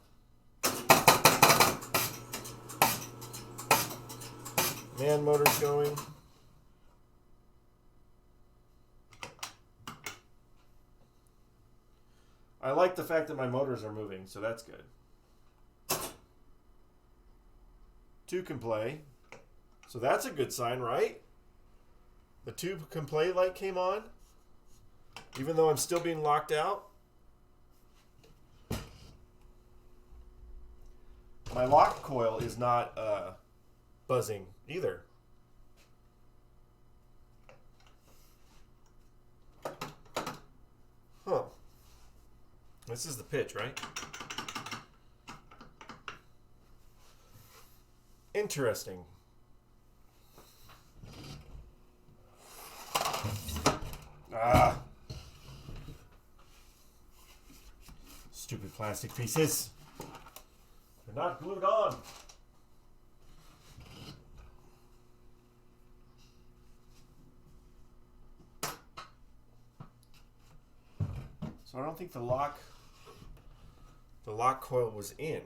Man motor's going. I like the fact that my motors are moving, so that's good. 2 can play. So that's a good sign, right? The 2 can play light came on, even though I'm still being locked out. My lock coil is not buzzing either. Huh. This is the pitch, right? Interesting. Ah. Stupid plastic pieces. They're not glued on. So I don't think the lock coil was in.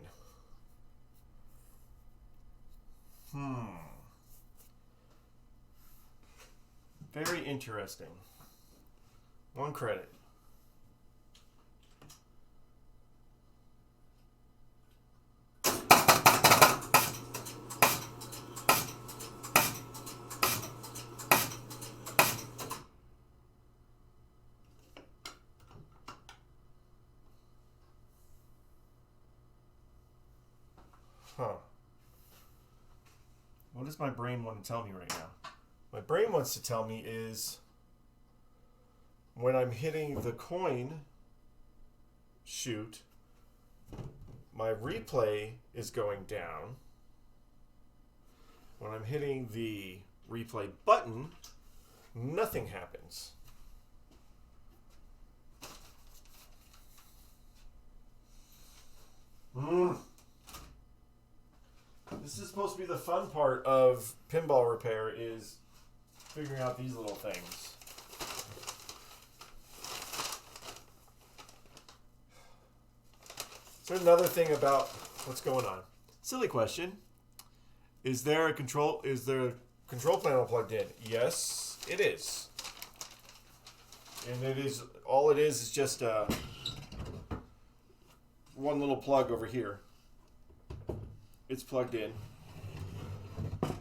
Very interesting. 1 credit. Huh. What does my brain want to tell me right now? My brain wants to tell me is when I'm hitting the coin chute, my replay is going down. When I'm hitting the replay button, nothing happens. This is supposed to be the fun part of pinball repair, is figuring out these little things. So another thing about what's going on. Silly question. Is there a control panel plugged in? Yes, it is. And it is, all it is just one little plug over here. It's plugged in. And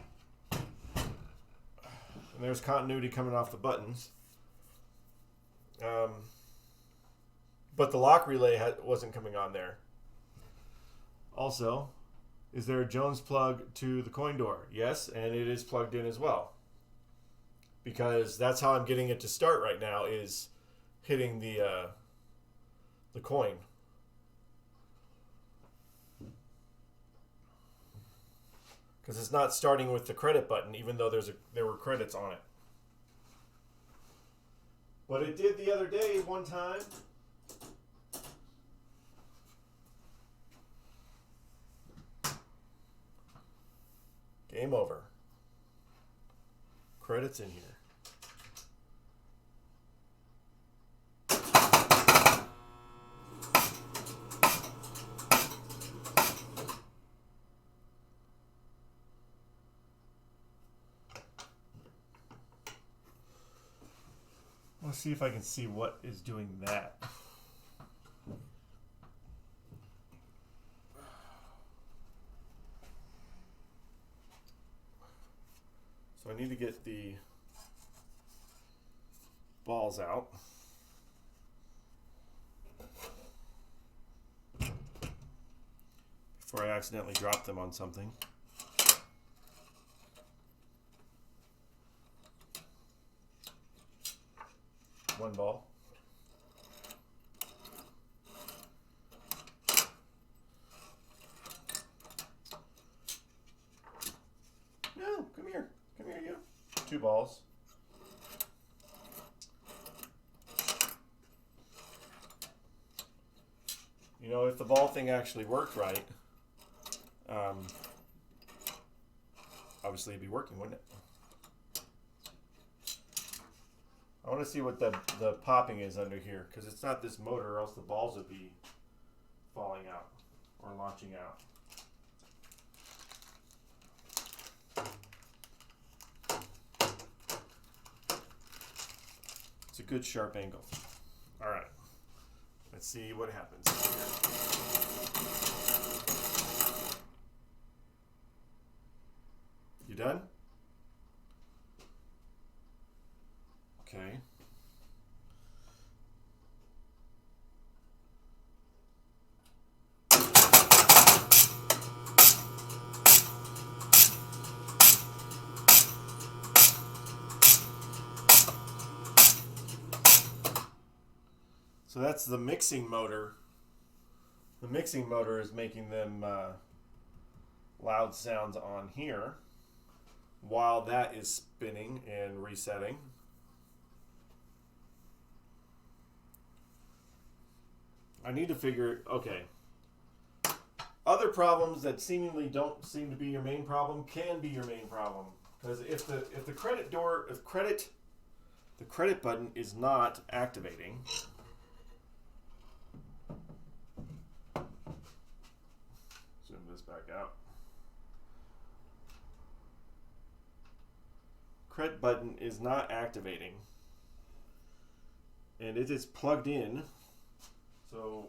there's continuity coming off the buttons. But the lock relay wasn't coming on there. Also, is there a Jones plug to the coin door? Yes, and it is plugged in as well. Because that's how I'm getting it to start right now, is hitting the coin. Because it's not starting with the credit button, even though there were credits on it. But it did the other day, one time. Game over. Credits in here. Let's see if I can see what is doing that. So I need to get the balls out. Before I accidentally drop them on something. One ball. No, come here. Come here, you. Two balls. You know, if the ball thing actually worked right, obviously it'd be working, wouldn't it? I want to see what the popping is under here, because it's not this motor, or else the balls would be falling out or launching out. It's a good sharp angle. All right, let's see what happens here. You done? Okay. So that's the mixing motor. The mixing motor is making them loud sounds on here while that is spinning and resetting. I need to figure, okay. Other problems that seemingly don't seem to be your main problem can be your main problem. Because if the credit button is not activating, zoom this back out. Credit button is not activating, and it is plugged in. So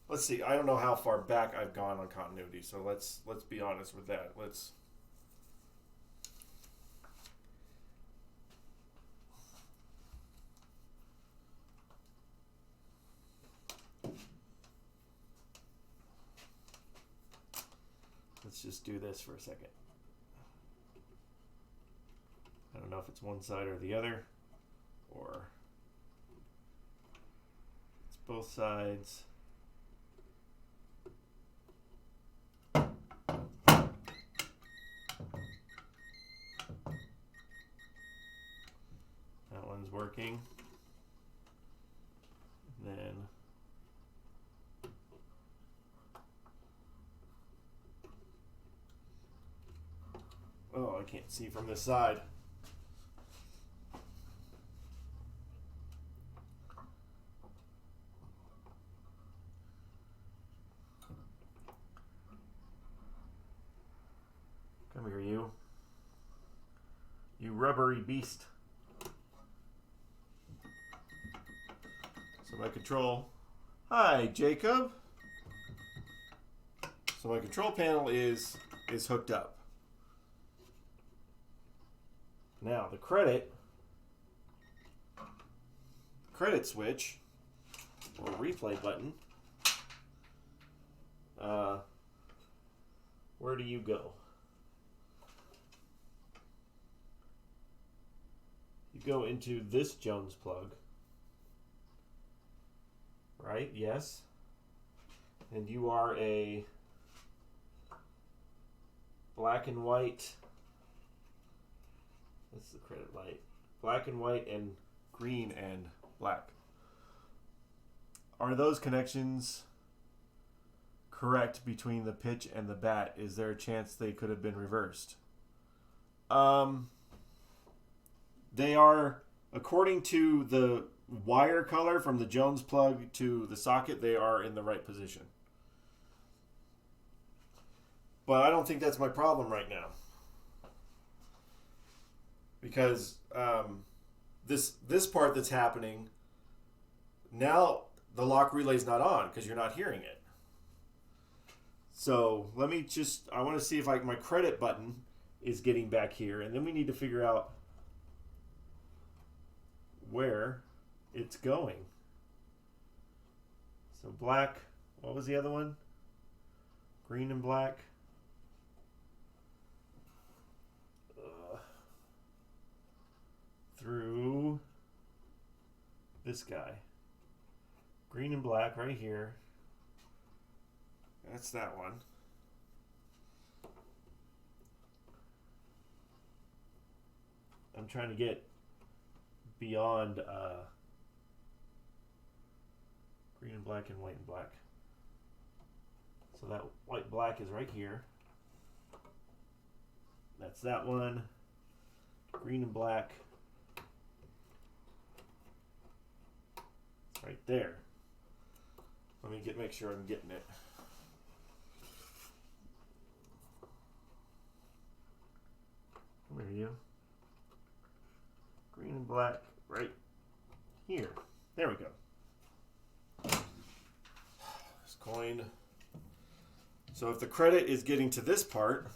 let's see. I don't know how far back I've gone on continuity. So let's be honest with that. Let's just do this for a second. I don't know if it's one side or the other, or it's both sides. That one's working. Then can't see from this side. Come here, you. You rubbery beast. So my control. Hi, Jacob. So my control panel is hooked up. Now the credit switch or replay button. Where do you go? You go into this Jones plug. Right? Yes. And you are a black and white. That's the credit light. Black and white and green and black. Are those connections correct between the pitch and the bat? Is there a chance they could have been reversed? They are, according to the wire color from the Jones plug to the socket, they are in the right position. But I don't think that's my problem right now. Because this part that's happening, now the lock relay's not on because you're not hearing it. So let me I want to see if my credit button is getting back here, and then we need to figure out where it's going. So black, what was the other one? Green and black. Through this guy. Green and black right here. That's that one. I'm trying to get beyond green and black and white and black. So that white black is right here. That's that one. Green and black. It's right there. Let me make sure I'm getting it. Come here, you. Green and black right here. There we go. This coin. So if the credit is getting to this part,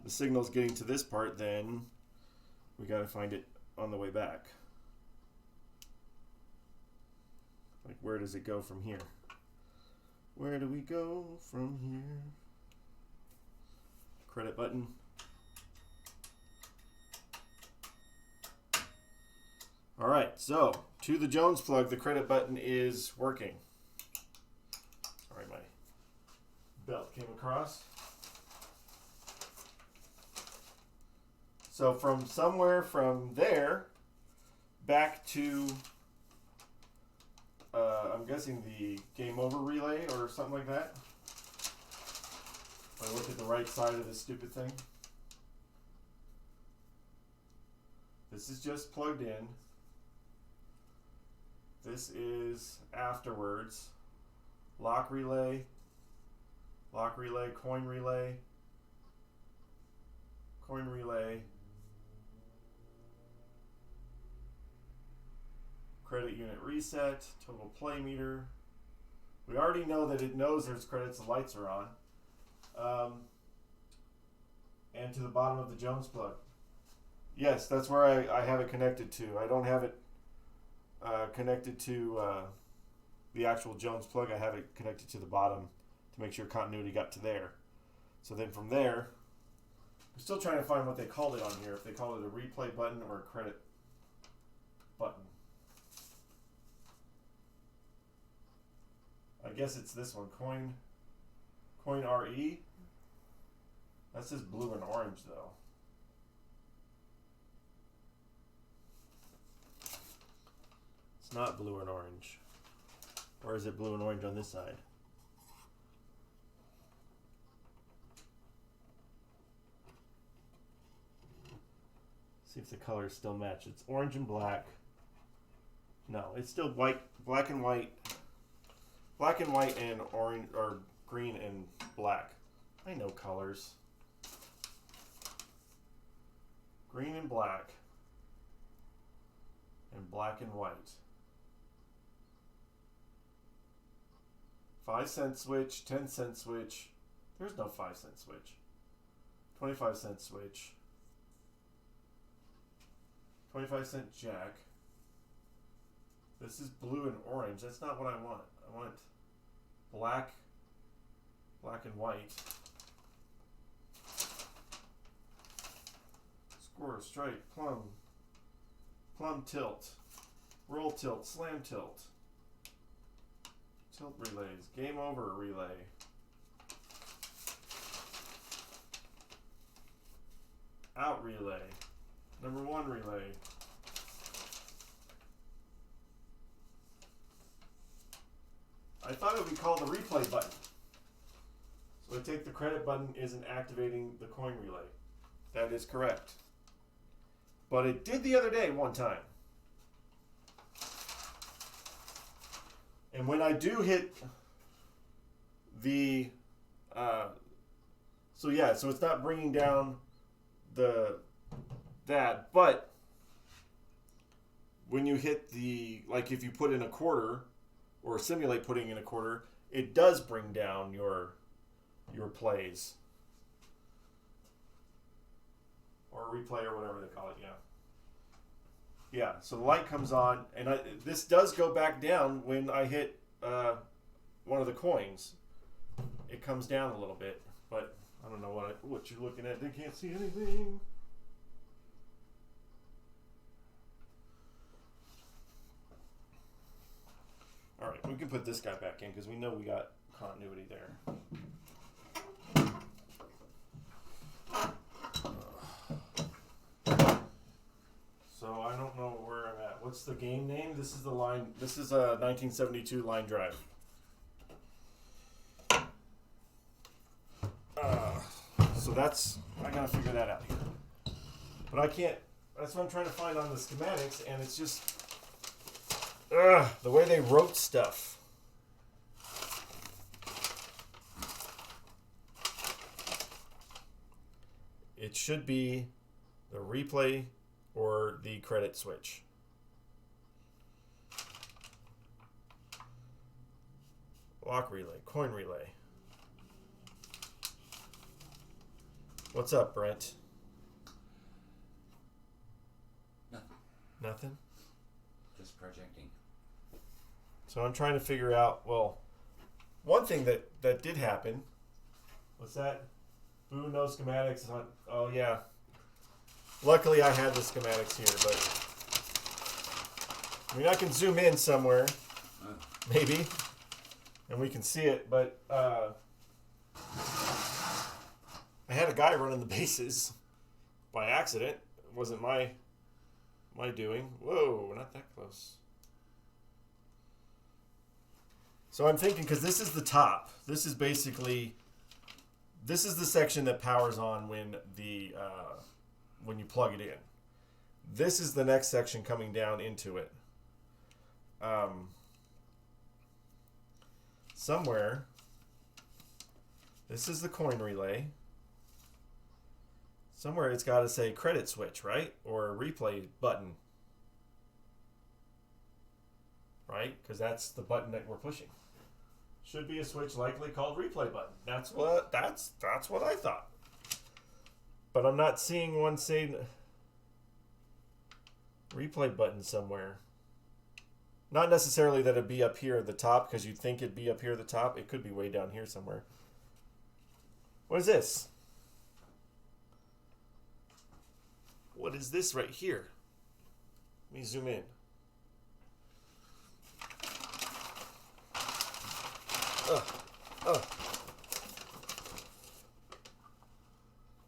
the signal's getting to this part, then we got to find it on the way back. Like, where does it go from here? Where do we go from here? Credit button. All right, so to the Jones plug, the credit button is working. All right, my belt came across. So from somewhere from there back to, I'm guessing the game over relay or something like that. If I look at the right side of this stupid thing. This is just plugged in. This is afterwards. Lock relay, coin relay, credit unit reset, total play meter. We already know that it knows there's credits, the lights are on. And to the bottom of the Jones plug. Yes, that's where I have it connected to. I don't have it connected to the actual Jones plug. I have it connected to the bottom to make sure continuity got to there. So then from there, I'm still trying to find what they called it on here. If they called it a replay button or a credit button. I guess it's this one, coin RE. That says blue and orange though. It's not blue and orange. Or is it blue and orange on this side? See if the colors still match. It's orange and black. No, it's still white, black and white. Black and white and orange or green and black. I know colors. Green and black. And black and white. 5-cent switch, 10-cent switch. There's no 5-cent switch. 25-cent switch. 25-cent jack. This is blue and orange. That's not what I want. I want black, black and white. Score, strike, plum, plum tilt, roll tilt, slam tilt, tilt relays, game over relay. Out relay, number 1 relay. I thought it would be called the replay button. So I take the credit button isn't activating the coin relay. That is correct. But it did the other day one time. And when I do hit the, so it's not bringing down that, but when you hit the, like if you put in a quarter or simulate putting in a quarter, it does bring down your plays. Or a replay or whatever they call it, yeah. Yeah, so the light comes on, and this does go back down when I hit one of the coins. It comes down a little bit, but I don't know what you're looking at. They can't see anything. All right, we can put this guy back in because we know we got continuity there. So I don't know where I'm at. What's the game name? This is the line. This is a 1972 line drive. So I gotta figure that out here. But I can't. That's what I'm trying to find on the schematics, and it's just the way they wrote stuff. It should be the replay or the credit switch. Lock relay, coin relay. What's up, Brent? Nothing. Nothing? Just projecting. So I'm trying to figure out, well, one thing that did happen. What's that? Boo, no schematics. Oh, yeah. Luckily, I had the schematics here, but I mean, I can zoom in somewhere, maybe, and we can see it, but I had a guy running the bases by accident. It wasn't my doing. Whoa, not that close. So I'm thinking, because this is the top. This is basically, this is the section that powers on when when you plug it in. This is the next section coming down into it. Somewhere, this is the coin relay. Somewhere it's got to say credit switch, right? Or a replay button. Right? Because that's the button that we're pushing. Should be a switch likely called replay button. That's what I thought. But I'm not seeing one say replay button somewhere. Not necessarily that it'd be up here at the top, because you'd think it'd be up here at the top. It could be way down here somewhere. What is this? What is this right here? Let me zoom in.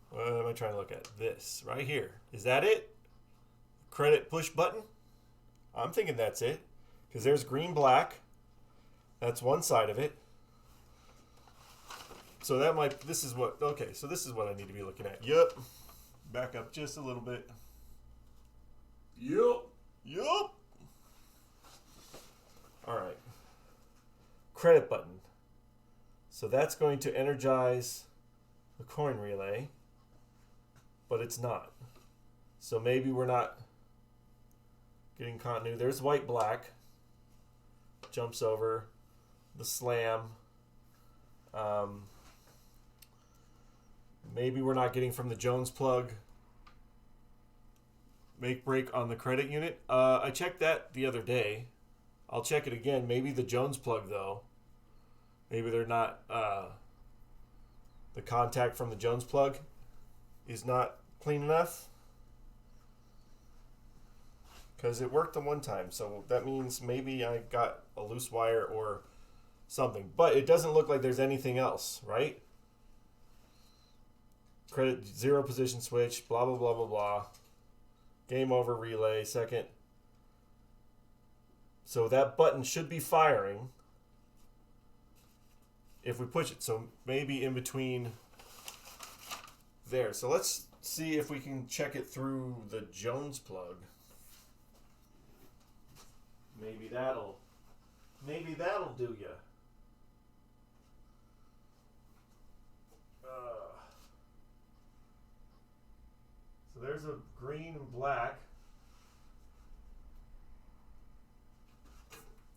What am I trying to look at? This right here. Is that it? Credit push button? I'm thinking that's it. Because there's green, black. That's one side of it. So that might, this is what, okay, so this is what I need to be looking at. Yup. Back up just a little bit. Yup. All right. Credit button. So that's going to energize the coin relay, but it's not. So maybe we're not getting continuity. There's white black. Jumps over the slam. Maybe we're not getting from the Jones plug make break on the credit unit. I checked that the other day. I'll check it again. Maybe the Jones plug, though. Maybe they're not. The contact from the Jones plug is not clean enough. Because it worked the one time. So that means maybe I got a loose wire or something. But it doesn't look like there's anything else, right? Credit zero position switch, blah, blah, blah, blah, blah. Game over relay, second. So that button should be firing if we push it. So maybe in between there. So let's see if we can check it through the Jones plug. Maybe that'll do ya. So there's a green and black.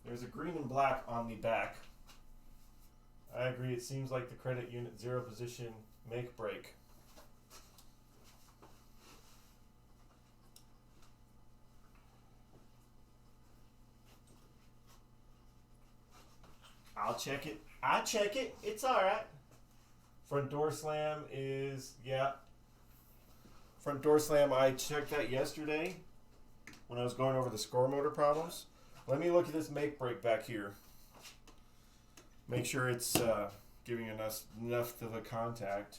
There's a green and black on the back. I agree, it seems like the credit unit zero position make break. I'll check it. I check it. It's alright. Front door slam is, yeah. Front door slam, I checked that yesterday when I was going over the score motor problems. Let me look at this make break back here. Make sure it's giving enough of a contact.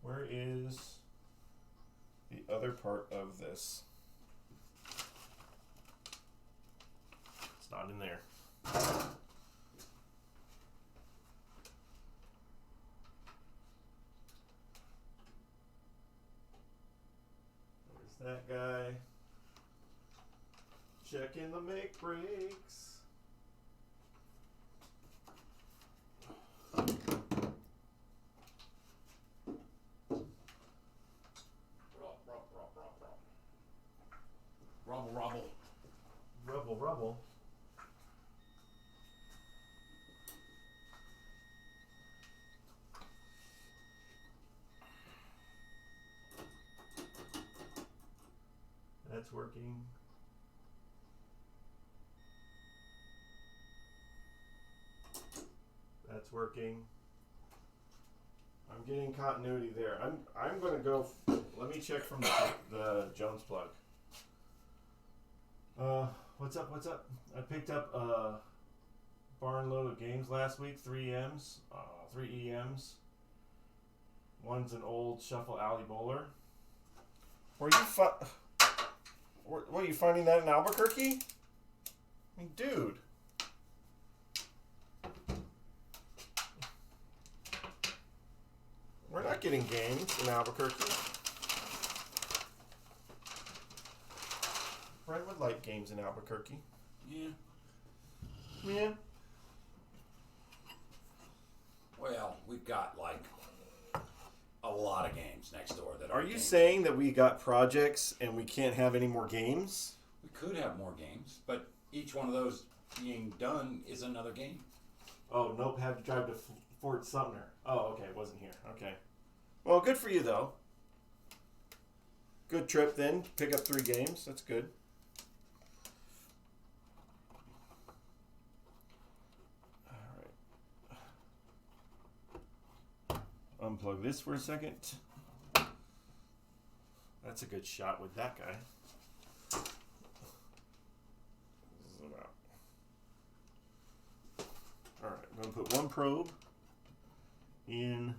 Where is the other part of this? It's not in there. There's that guy. Checking the make breaks. Rubble. Rubble. That's working. That's working. I'm getting continuity there. I'm going to go. Let me check from the Jones plug. What's up? I picked up a barn load of games last week. 3 EMs. One's an old Shuffle Alley Bowler. What are you finding that in Albuquerque? I mean, dude. We're not getting games in Albuquerque. Brent would like games in Albuquerque. Yeah. Well, we've got like a lot of games next door that Are you games. saying that we got projects and we can't have any more games? We could have more games, but each one of those being done is another game. Oh, nope, had to drive to Fort Sumner. Oh, okay, it wasn't here. Okay. Well, good for you, though. Good trip, then. Pick up 3 games. That's good. All right. Unplug this for a second. That's a good shot with that guy. Zoom out. All right, I'm going to put one probe in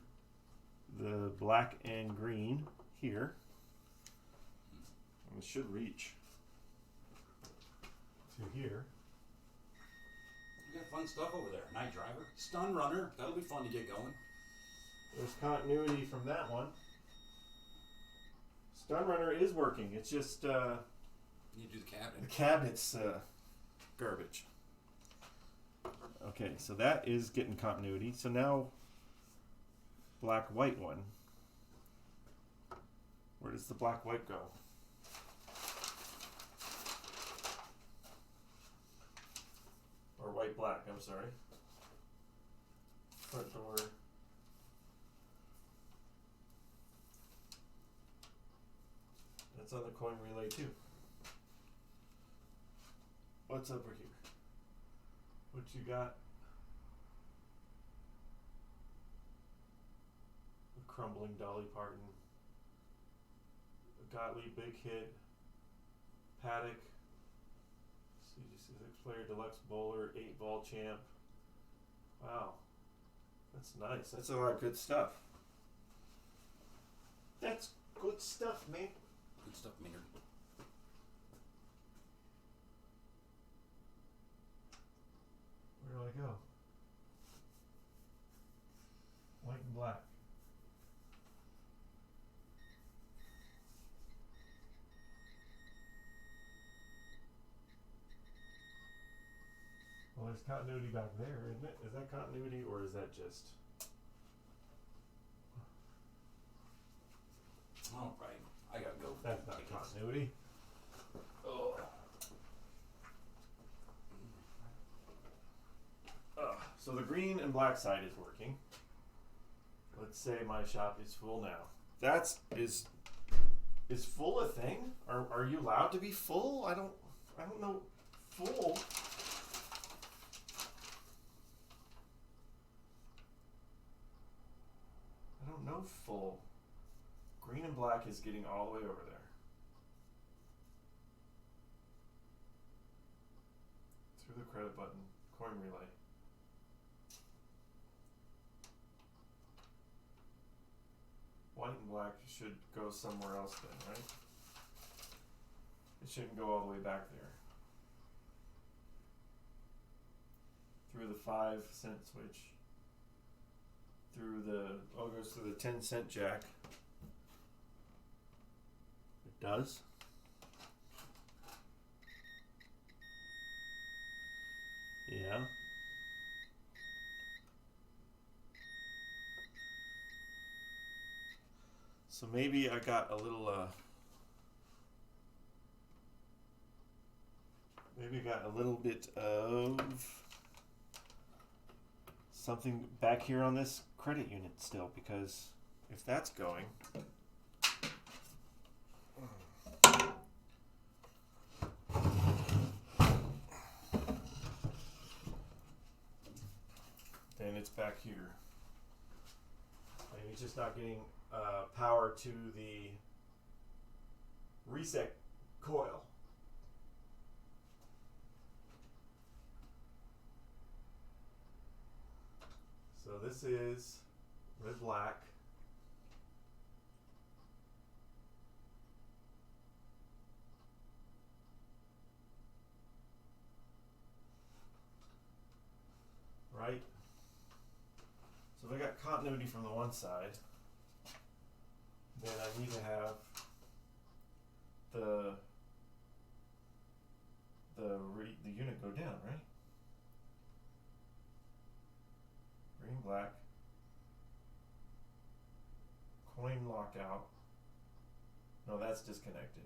the black and green here. And it should reach to here. You got fun stuff over there. Night Driver, Stun Runner. That'll be fun to get going. There's continuity from that one. Stun Runner is working. It's just You do the The cabinet. cabinet's garbage. Okay, so that is getting continuity. So now, black-white one. Where does the black-white go? Or white-black, I'm sorry. Front door. That's on the coin relay too. What's over here? What you got? A crumbling Dolly Parton. A Gottlieb big hit. Paddock. CG6 player deluxe bowler, 8-ball champ. Wow. That's nice. That's a lot of good stuff. That's good stuff, man. Good stuff, Maynard. Where do I go? White and black. Well, there's continuity back there, isn't it? Is that continuity or is that just... All right. I gotta go. That's not continuity. Oh. So the green and black side is working. Let's say my shop is full now. That's is full a thing? Are you allowed to be full? I don't know. Full. I don't know full. Green and black is getting all the way over there. Through the credit button, coin relay. White and black should go somewhere else then, right? It shouldn't go all the way back there. Through the 5-cent switch. Through the, it goes through the 10-cent jack. It does. Yeah. So maybe I got a little, maybe I got a little bit of something back here on this credit unit still, because if that's going, then it's back here. Maybe it's just not getting power to the reset coil. So this is red black. Right? So if I got continuity from the one side, then I need to have the unit go down, right? Green, black, coin lockout. No, that's disconnected.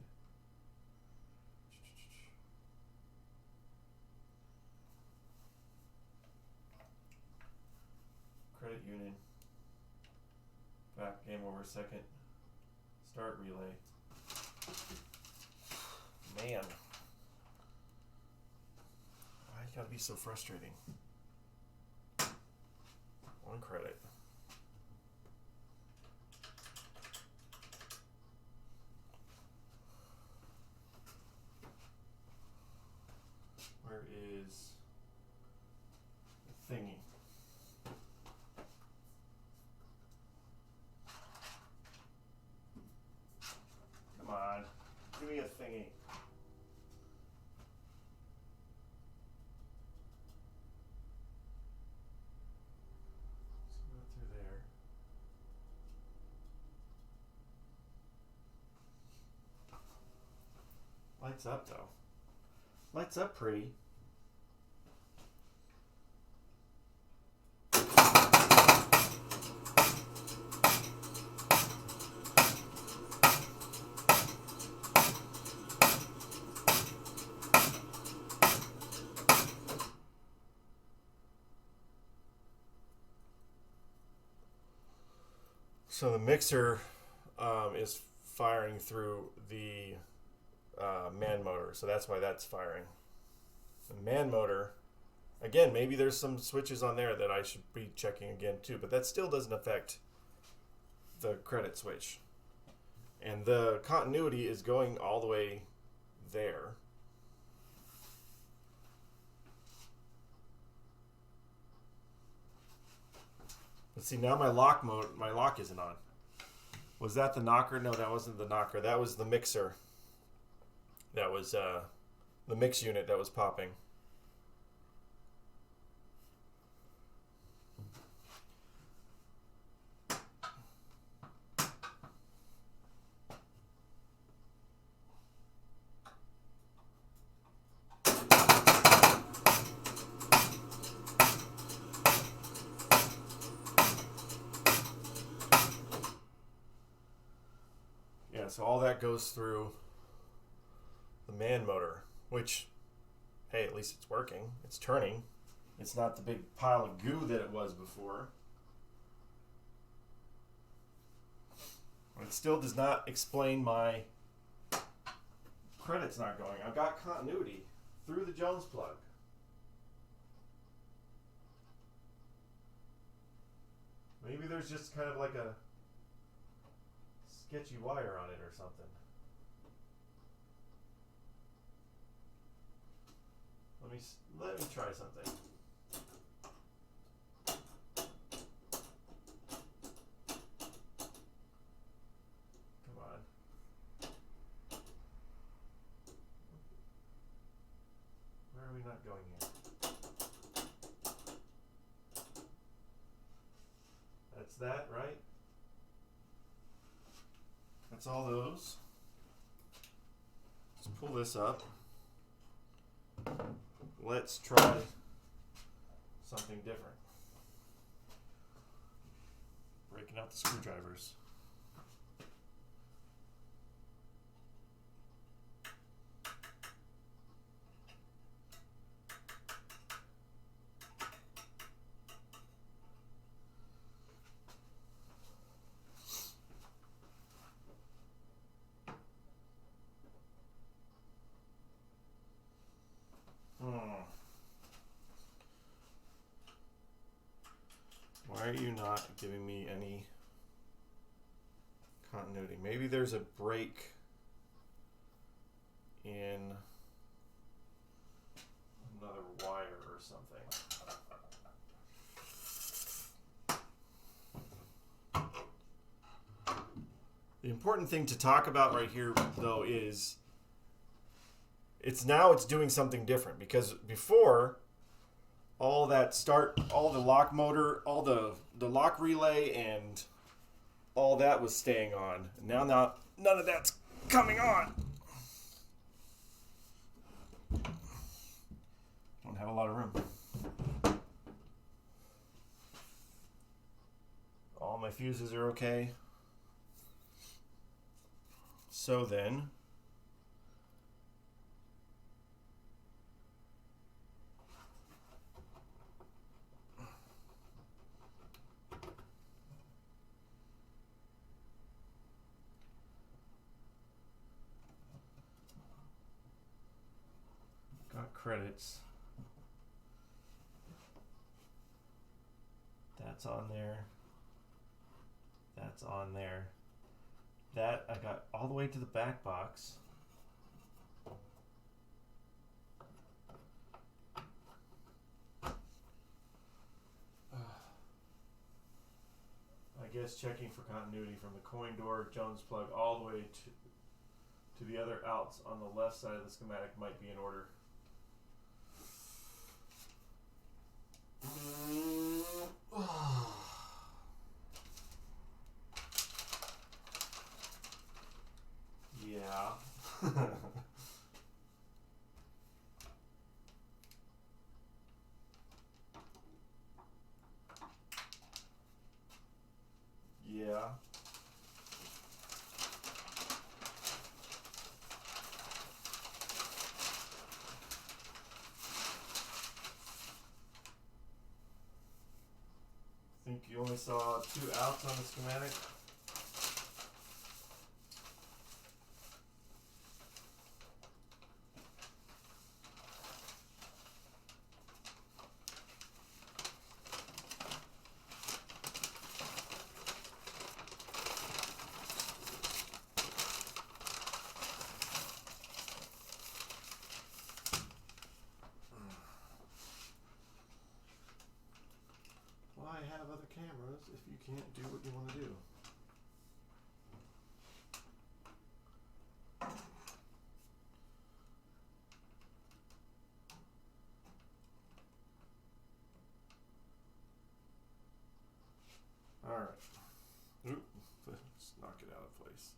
Credit union. Back, game over, second. Start relay. Man. Why you gotta be so frustrating? One credit. Where is the thingy? Come on, give me a thingy. Lights up though. Lights up pretty. So the mixer is firing through the man motor, so that's why that's firing. The man motor, again, maybe there's some switches on there that I should be checking again too, but that still doesn't affect the credit switch. And the continuity is going all the way there. Let's see, now my lock isn't on. Was that the knocker? No, that wasn't the knocker. That was the mixer. That was the mix unit that was popping. So all that goes through the man motor, which, hey, at least it's working. It's turning. It's not the big pile of goo that it was before. It still does not explain my credits not going. I've got continuity through the Jones plug. Maybe there's just kind of like a sketchy wire on it or something. Let me try something. Come on. Where are we not going here? That's that, right? That's all those. Let's pull this up. Let's try something different. Breaking out the screwdrivers. Why are you not giving me any continuity? Maybe there's a break in another wire or something. The important thing to talk about right here, though, is it's doing something different, because before all the lock motor, all the lock relay and all that was staying on. Now none of that's coming on. Don't have a lot of room. All my fuses are okay. So then, got credits. That's on there. That's on there. That I got all the way to the back box. I guess checking for continuity from the coin door Jones plug all the way to the other outs on the left side of the schematic might be in order. Yeah. You only saw 2 outs on the schematic. Why have other cameras if you can't do what you want to do? All right. Oop. Let's knock it out of place.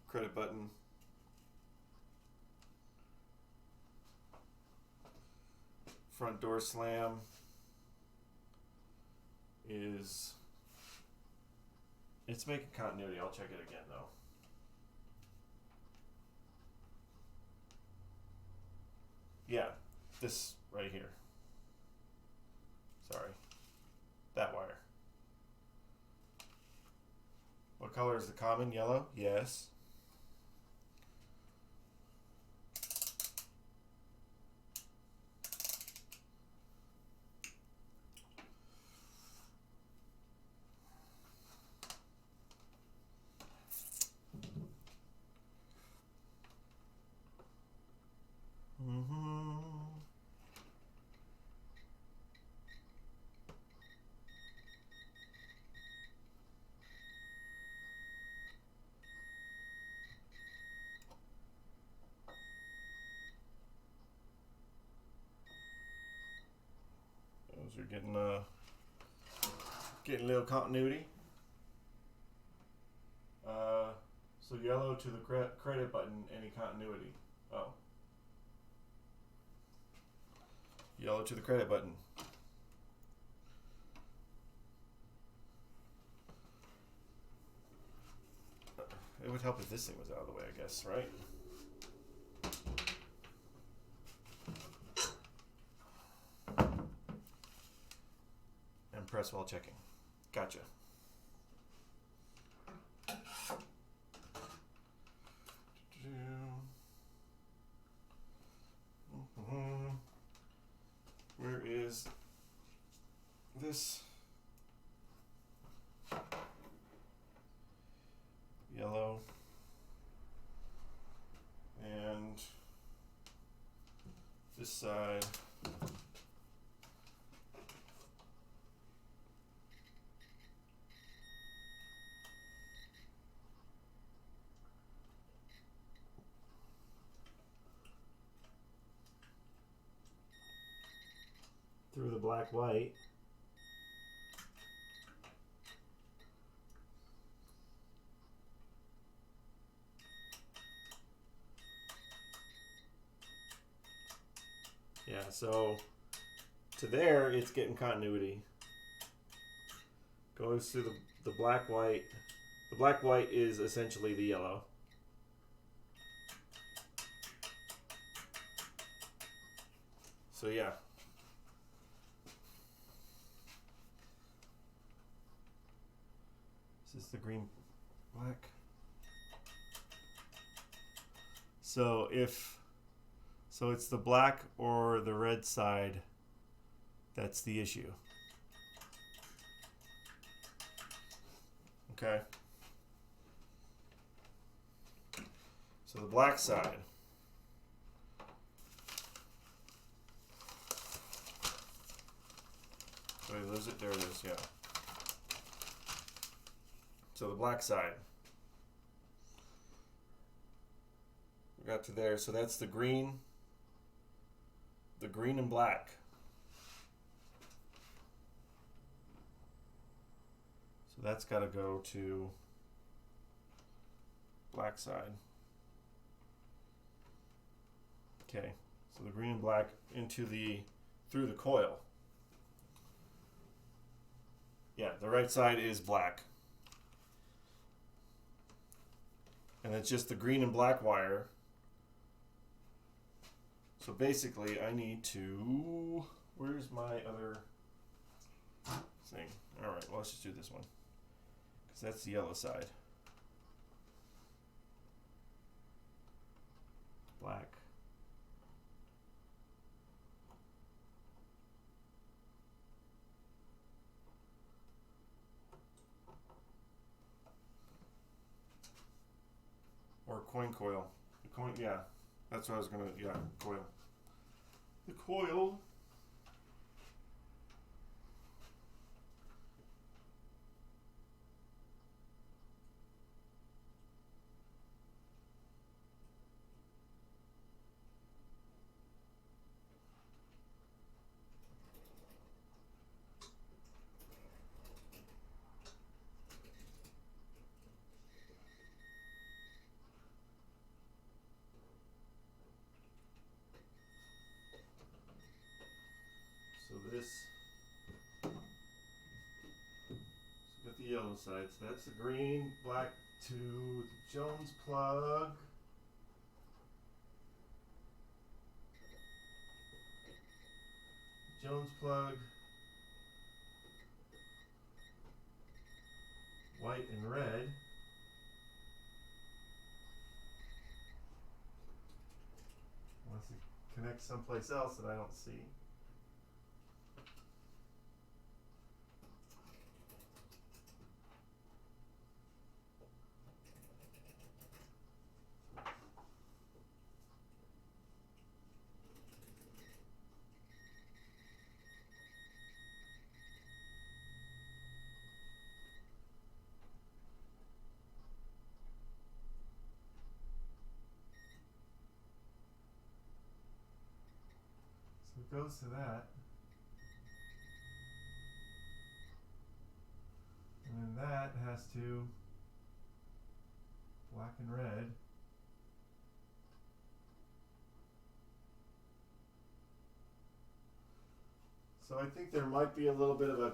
Credit button. Front door slam is, it's making continuity. I'll check it again though. Yeah, this right here. Sorry. That wire. What color is the common? Yellow? Yes. Those are getting a little continuity. So yellow to the credit button, any continuity. Oh. Yellow to the credit button. It would help if this thing was out of the way, I guess, right? And press while checking. Gotcha. Where is this? Yellow. And this side. Through the black white. Yeah, so to there it's getting continuity. Goes through the black white. The black white is essentially the yellow. So yeah. Is this the green black? So it's the black or the red side that's the issue. Okay. So the black side. Wait, lose it? There it is, yeah. So the black side. We got to there, so that's the green and black. So that's got to go to black side. Okay, so the green and black through the coil. Yeah, the right side is black. And it's just the green and black wire. So basically I need to, where's my other thing. All right, well, let's just do this one because that's the yellow side. Black. Or coin coil. The coin, yeah. That's what I was gonna, yeah, coil. The coil. So this, so got the yellow side. So that's the green, black to the Jones plug. Jones plug. White and red. Unless it connects someplace else that I don't see. So it goes to that. And then that has to black and red. So I think there might be a little bit of a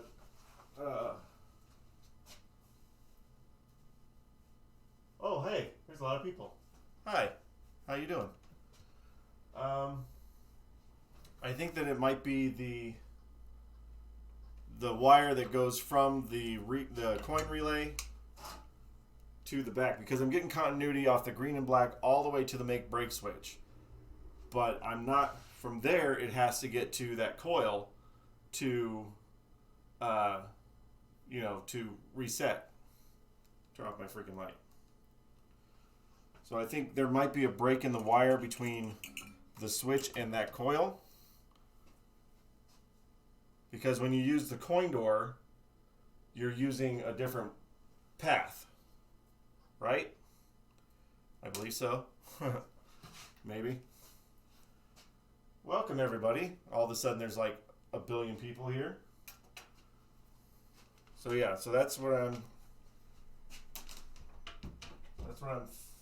oh, hey, there's a lot of people. Hi, how you doing? I think that it might be the wire that goes from the coin relay to the back, because I'm getting continuity off the green and black all the way to the make break switch. But I'm not, from there it has to get to that coil to to reset. Turn off my freaking light. So I think there might be a break in the wire between the switch and that coil. Because when you use the coin door, you're using a different path. Right? I believe so. Maybe. Welcome everybody. All of a sudden there's like a billion people here. So yeah, so that's what I'm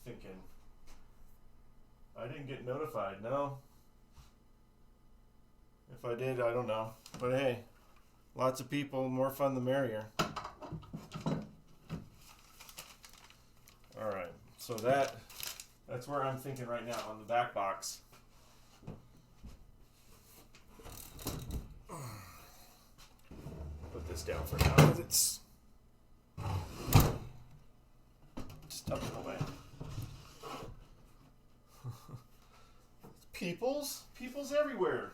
thinking. I didn't get notified, no. If I did, I don't know. But hey, lots of people, more fun the merrier. Alright, so that's where I'm thinking right now on the back box. Put this down for now because it's stuck in the way. People's everywhere.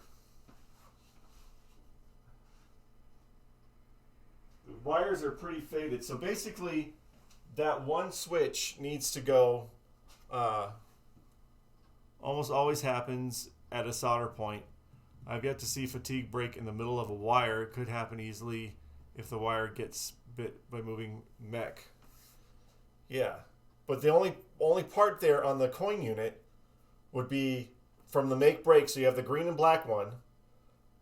The wires are pretty faded, so basically that one switch needs to go, almost always happens at a solder point. I've yet to see fatigue break in the middle of a wire. It could happen easily if the wire gets bit by moving mech. Yeah, but the only part there on the coin unit would be from the make break. So you have the green and black one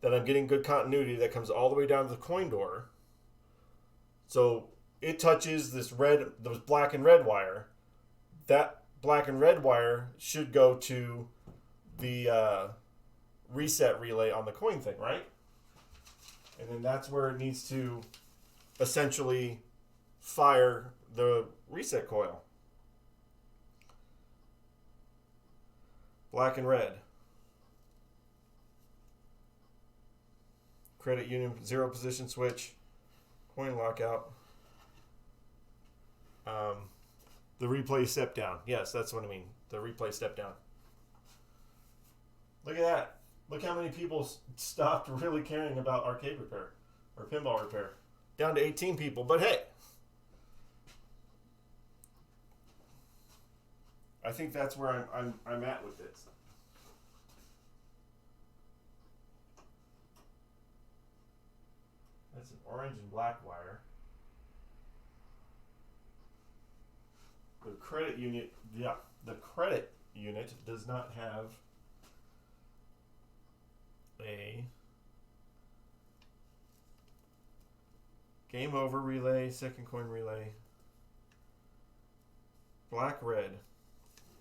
that I'm getting good continuity that comes all the way down to the coin door. So it touches those black and red wire. That black and red wire should go to the reset relay on the coin thing, right? And then that's where it needs to essentially fire the reset coil. Black and red. Credit union 0 position switch. Coin lockout. The replay step down. Yes, that's what I mean. The replay step down. Look at that. Look how many people stopped really caring about arcade repair or pinball repair. Down to 18 people. But hey, I think that's where I'm at with this. That's an orange and black wire. The credit unit, the credit unit does not have a game over relay, second coin relay. Black red,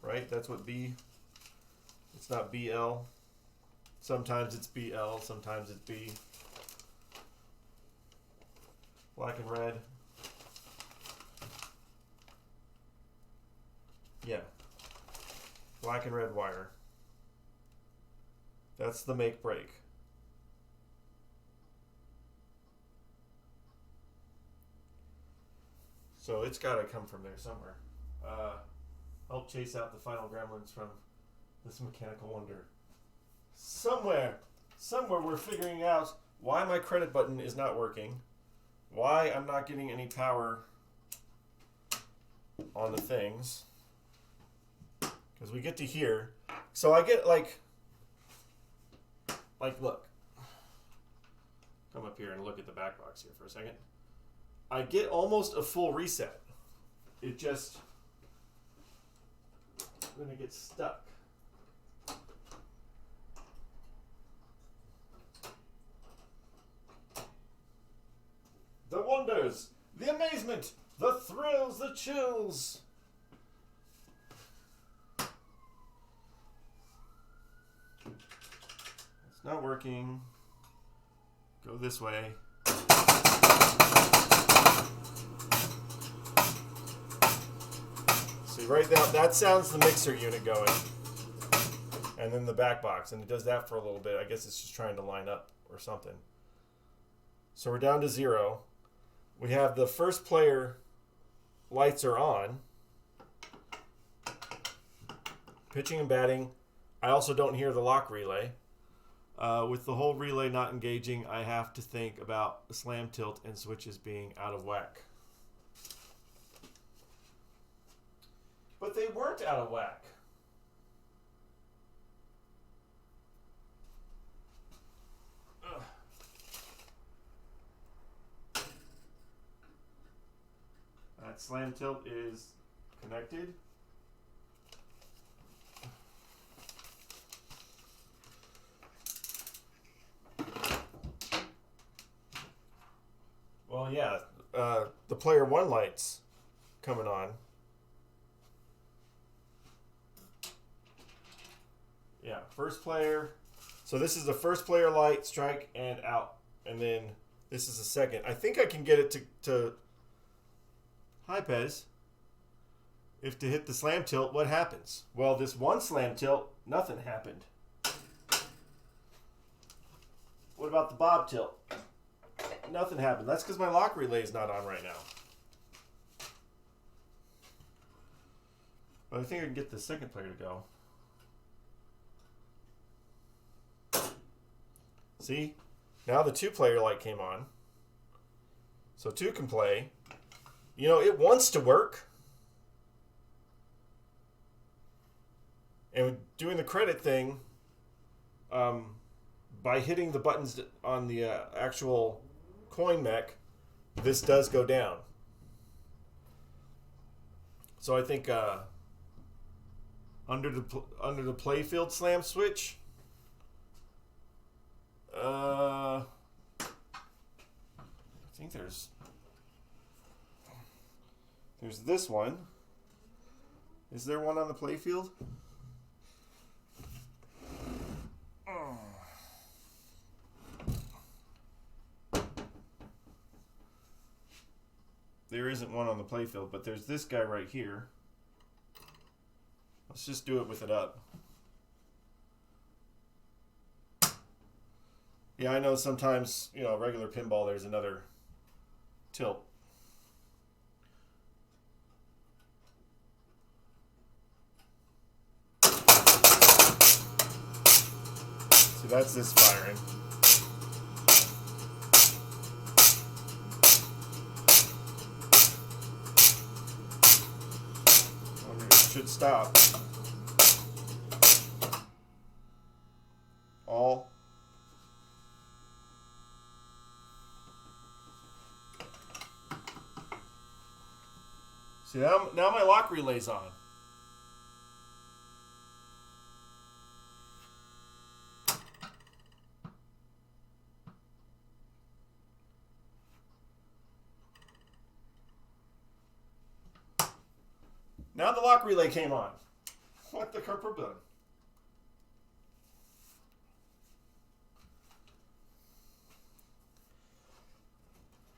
right? That's what B. It's not BL. Sometimes it's BL, sometimes it's B. Black and red. Yeah. Black and red wire. That's the make break. So it's got to come from there somewhere. Help chase out the final gremlins from this mechanical wonder. Somewhere we're figuring out why my credit button is not working, why I'm not getting any power on the things. Because we get to here. So I get like look. Come up here and look at the back box here for a second. I get almost a full reset. It just, I'm going to get stuck. The wonders, the amazement, the thrills, the chills. It's not working. Go this way. See, right now, that sounds the mixer unit going. And then the back box. And it does that for a little bit. I guess it's just trying to line up or something. So we're down to 0. We have the first player lights are on. Pitching and batting. I also don't hear the lock relay. With the whole relay not engaging, I have to think about the slam tilt and switches being out of whack. But they weren't out of whack. Ugh. That slam tilt is connected. Well, yeah, the player 1 light's coming on. Yeah, first player. So this is the first player light, strike, and out. And then this is the second. I think I can get it to Hi, Pez. If to hit the slam tilt, what happens? Well, this one slam tilt, nothing happened. What about the bob tilt? Nothing happened. That's because my lock relay is not on right now. But I think I can get the second player to go. See? Now the 2-player light came on. So 2 can play. You know, it wants to work. And doing the credit thing, by hitting the buttons on the actual coin mech, this does go down. So I think under the playfield slam switch, I think there's this one. Is there one on the playfield? There isn't one on the playfield, but there's this guy right here. Let's just do it with it up. Yeah, I know sometimes, regular pinball, there's another tilt. See, that's this firing. It should stop. All. See, now my lock relay's on. Now the lock relay came on. What the crap?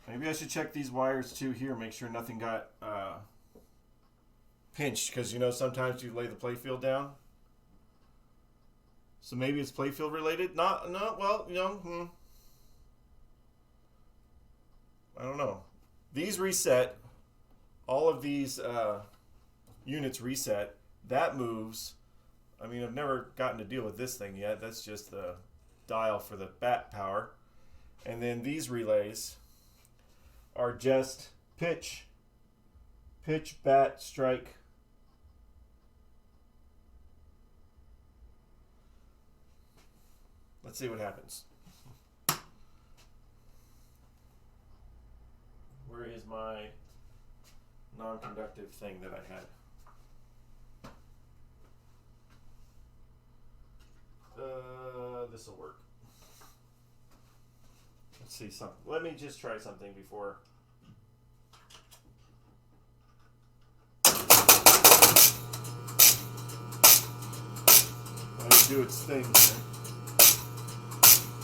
Maybe I should check these wires too here, make sure nothing got pinched, because you know sometimes you lay the playfield down. So maybe it's playfield related. Well, you know, I don't know. These reset. All of these units reset. That moves. I mean, I've never gotten to deal with this thing yet. That's just the dial for the bat power. And then these relays are just pitch, bat, strike. Let's see what happens. Where is my non-conductive thing that I had? This will work. Let's see something. Let me just try something before. Let it do its thing here.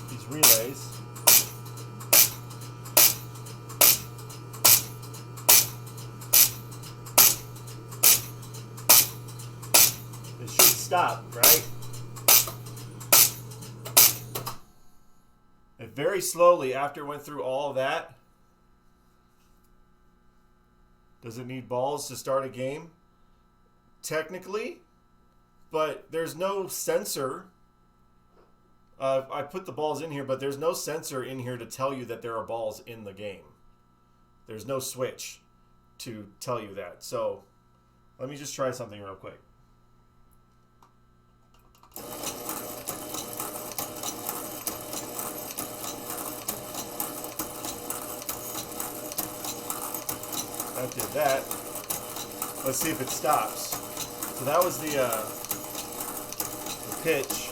These relays. It should stop, right? It very slowly, after it went through all of that. Does it need balls to start a game? Technically, but there's no sensor. I put the balls in here, but there's no sensor in here to tell you that there are balls in the game. There's no switch to tell you that. So let me just try something real quick. That did that. Let's see if it stops. So that was the pitch.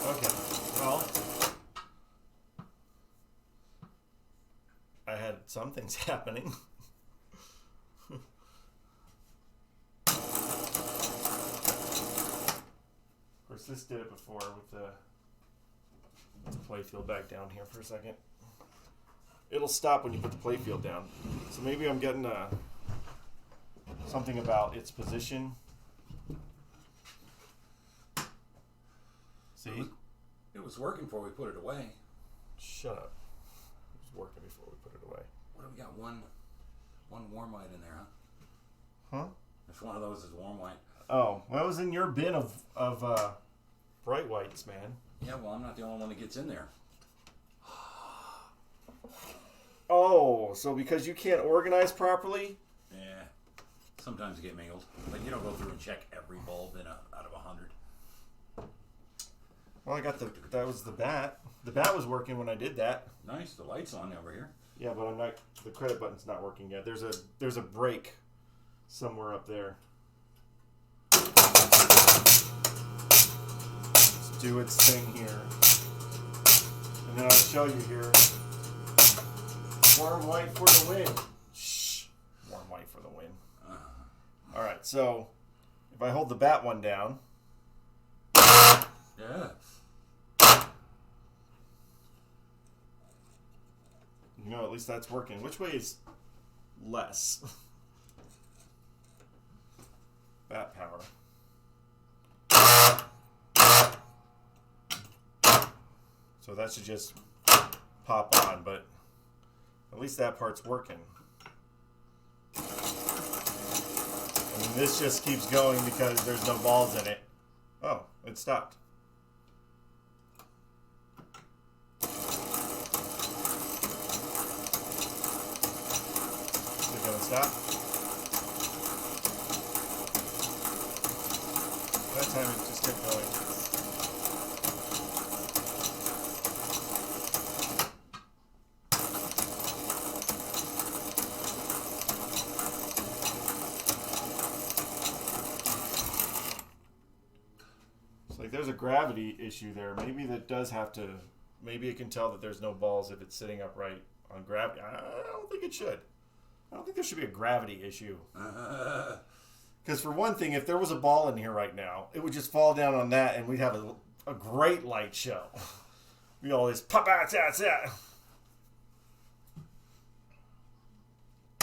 Okay, well, I had some things happening. This did it before with the playfield back down here for a second. It'll stop when you put the playfield down. So maybe I'm getting something about its position. See? It was working before we put it away. Shut up. It was working before we put it away. What do we got? One warm white in there, huh? Huh? If one of those is warm white. Oh, well, it was in your bin of bright whites, man. Yeah, well, I'm not the only one that gets in there. Oh, so because you can't organize properly? Yeah. Sometimes you get mingled. Like, you don't go through and check every bulb out of 100. Well, I got that was the bat. The bat was working when I did that. Nice, the light's on over here. Yeah, but I'm not. The credit button's not working yet. There's a break somewhere up there. Let's do its thing here, and then I'll show you here. Warm white for the win. Shh. Warm white for the win. All right. So if I hold the bat one down. Yeah. You know, at least that's working. Which way is less. Bat power. So that should just pop on, but at least that part's working. And this just keeps going because there's no balls in it. Oh, it stopped. Is it gonna stop? That time it just kept going. Like there's a gravity issue there. Maybe that does have to. Maybe it can tell that there's no balls if it's sitting upright on gravity. I don't think it should. I don't think there should be a gravity issue. Because for one thing, if there was a ball in here right now, it would just fall down on that, and we'd have a great light show. We always pop out,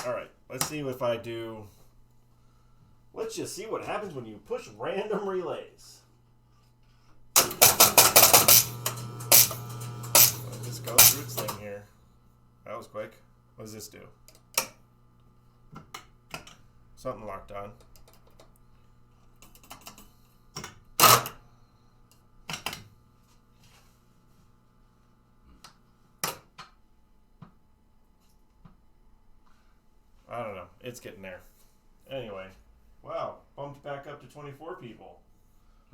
All right, let's see if I do. Let's just see what happens when you push random relays. Let's go through its thing here. That was quick. What does this do? Something locked on. I don't know. It's getting there. Anyway. Wow. Bumped back up to 24 people.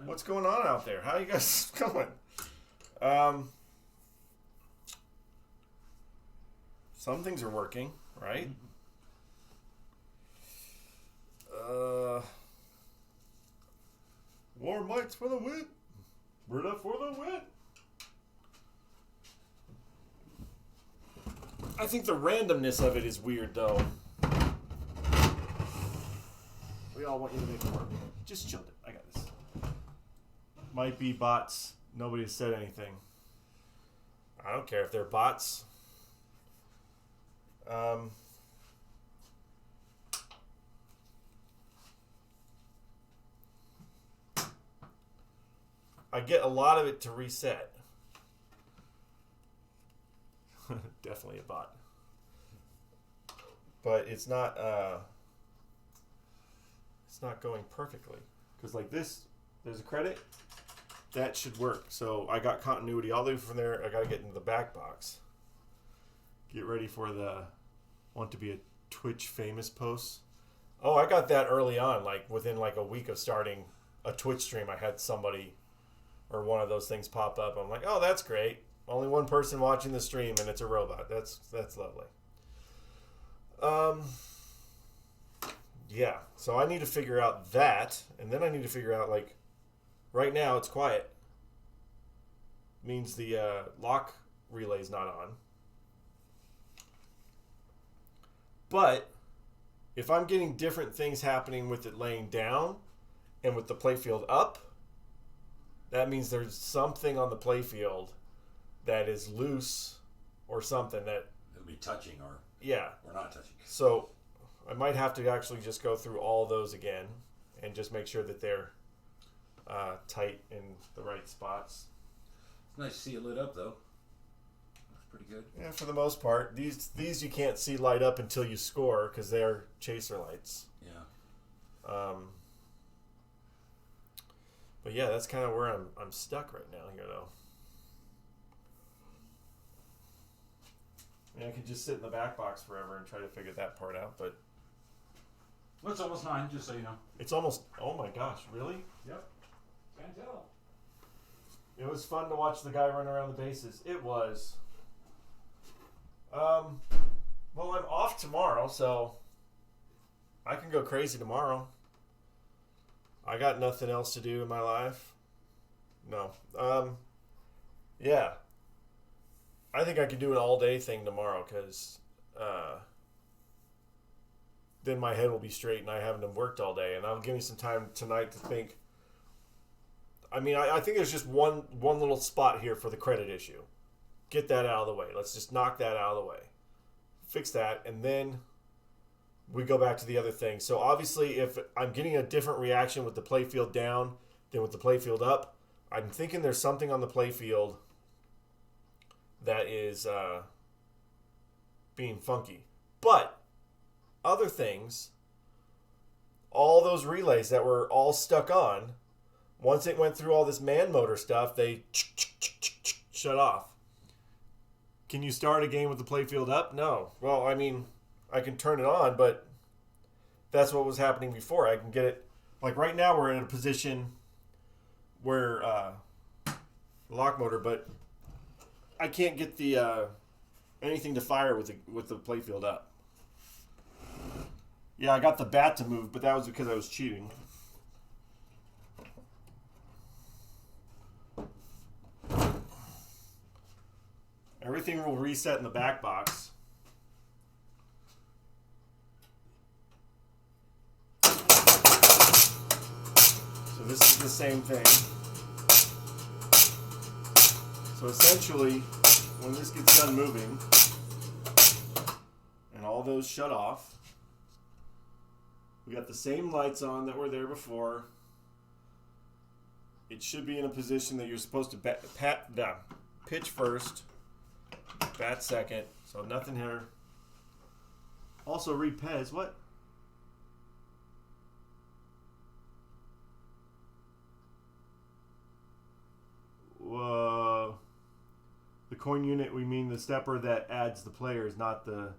What's going on out there? How are you guys going? Some things are working, right? Warm lights for the win. Brita for the win. I think the randomness of it is weird, though. We all want you to make it work. Just chill it. I got this. Might be bots. Nobody said anything. I don't care if they're bots. I get a lot of it to reset. Definitely a bot. But it's not going perfectly. Because like this, there's a credit. That should work. So I got continuity all the way from there. I got to get into the back box. Get ready for the want to be a Twitch famous post. Oh, I got that early on. Like within like a week of starting a Twitch stream, I had somebody or one of those things pop up. I'm like, oh, that's great. Only one person watching the stream, and it's a robot. That's lovely. Yeah. So I need to figure out that, and then I need to figure out like. Right now, it's quiet. Means the lock relay's not on. But if I'm getting different things happening with it laying down and with the playfield up, that means there's something on the playfield that is loose or something that... It'll be touching or not touching. So I might have to actually just go through all those again and just make sure that they're tight in the right spots. It's nice to see it lit up, though. Looks pretty good. Yeah, for the most part. These you can't see light up until you score because they're chaser lights. Yeah. But yeah, that's kind of where I'm stuck right now here, though. I mean, I could just sit in the back box forever and try to figure that part out, but... Well, it's almost 9, just so you know. It's almost... Oh my gosh, really? Yep. Can't tell. It was fun to watch the guy run around the bases. It was. Well, I'm off tomorrow, so I can go crazy tomorrow. I got nothing else to do in my life. No. Yeah. I think I could do an all-day thing tomorrow because then my head will be straight and I haven't worked all day. And that'll give me some time tonight to think. I mean, I think there's just one little spot here for the credit issue. Get that out of the way. Let's just knock that out of the way. Fix that, and then we go back to the other thing. So obviously, if I'm getting a different reaction with the playfield down than with the playfield up, I'm thinking there's something on the playfield that is being funky. But other things, all those relays that were all stuck on, once it went through all this man motor stuff, they shut off. Can you start a game with the playfield up? No. Well, I mean, I can turn it on, but that's what was happening before. I can get it. Like right now, we're in a position where lock motor, but I can't get the anything to fire with the playfield up. Yeah, I got the bat to move, but that was because I was cheating. Everything will reset in the back box. So this is the same thing. So essentially, when this gets done moving, and all those shut off, we got the same lights on that were there before. It should be in a position that you're supposed to pitch first, bat second, so nothing here. Also read Pez, what? Whoa. The coin unit, we mean the stepper that adds the players, not the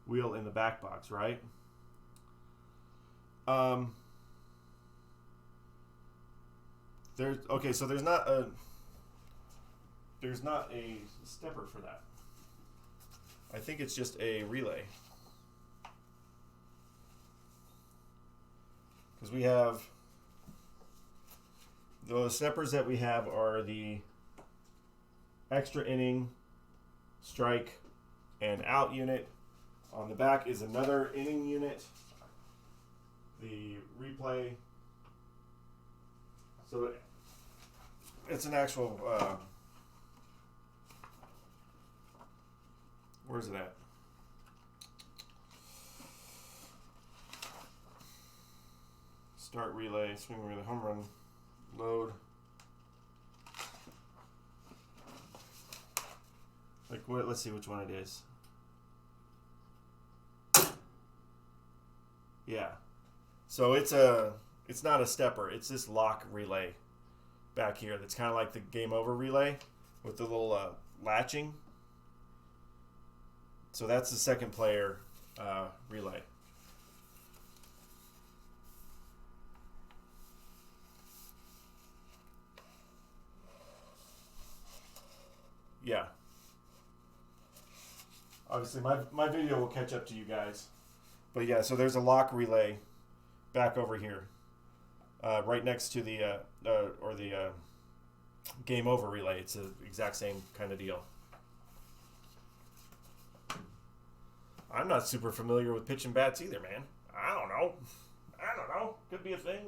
wheel in the back box, right? So there's not a stepper for that. I think it's just a relay. Because we have the steppers that we have are the extra inning, strike, and out unit. On the back is another inning unit. The replay. So it's an actual. Where's it at? Start relay, swing relay, home run, load. Like what? Let's see which one it is. Yeah. So it's not a stepper. It's this lock relay back here. That's kind of like the game over relay with the little latching. So that's the second player relay. Yeah. Obviously, my video will catch up to you guys. But yeah, so there's a lock relay back over here, right next to the game over relay. It's the exact same kind of deal. I'm not super familiar with pitching bats either, man. I don't know. Could be a thing.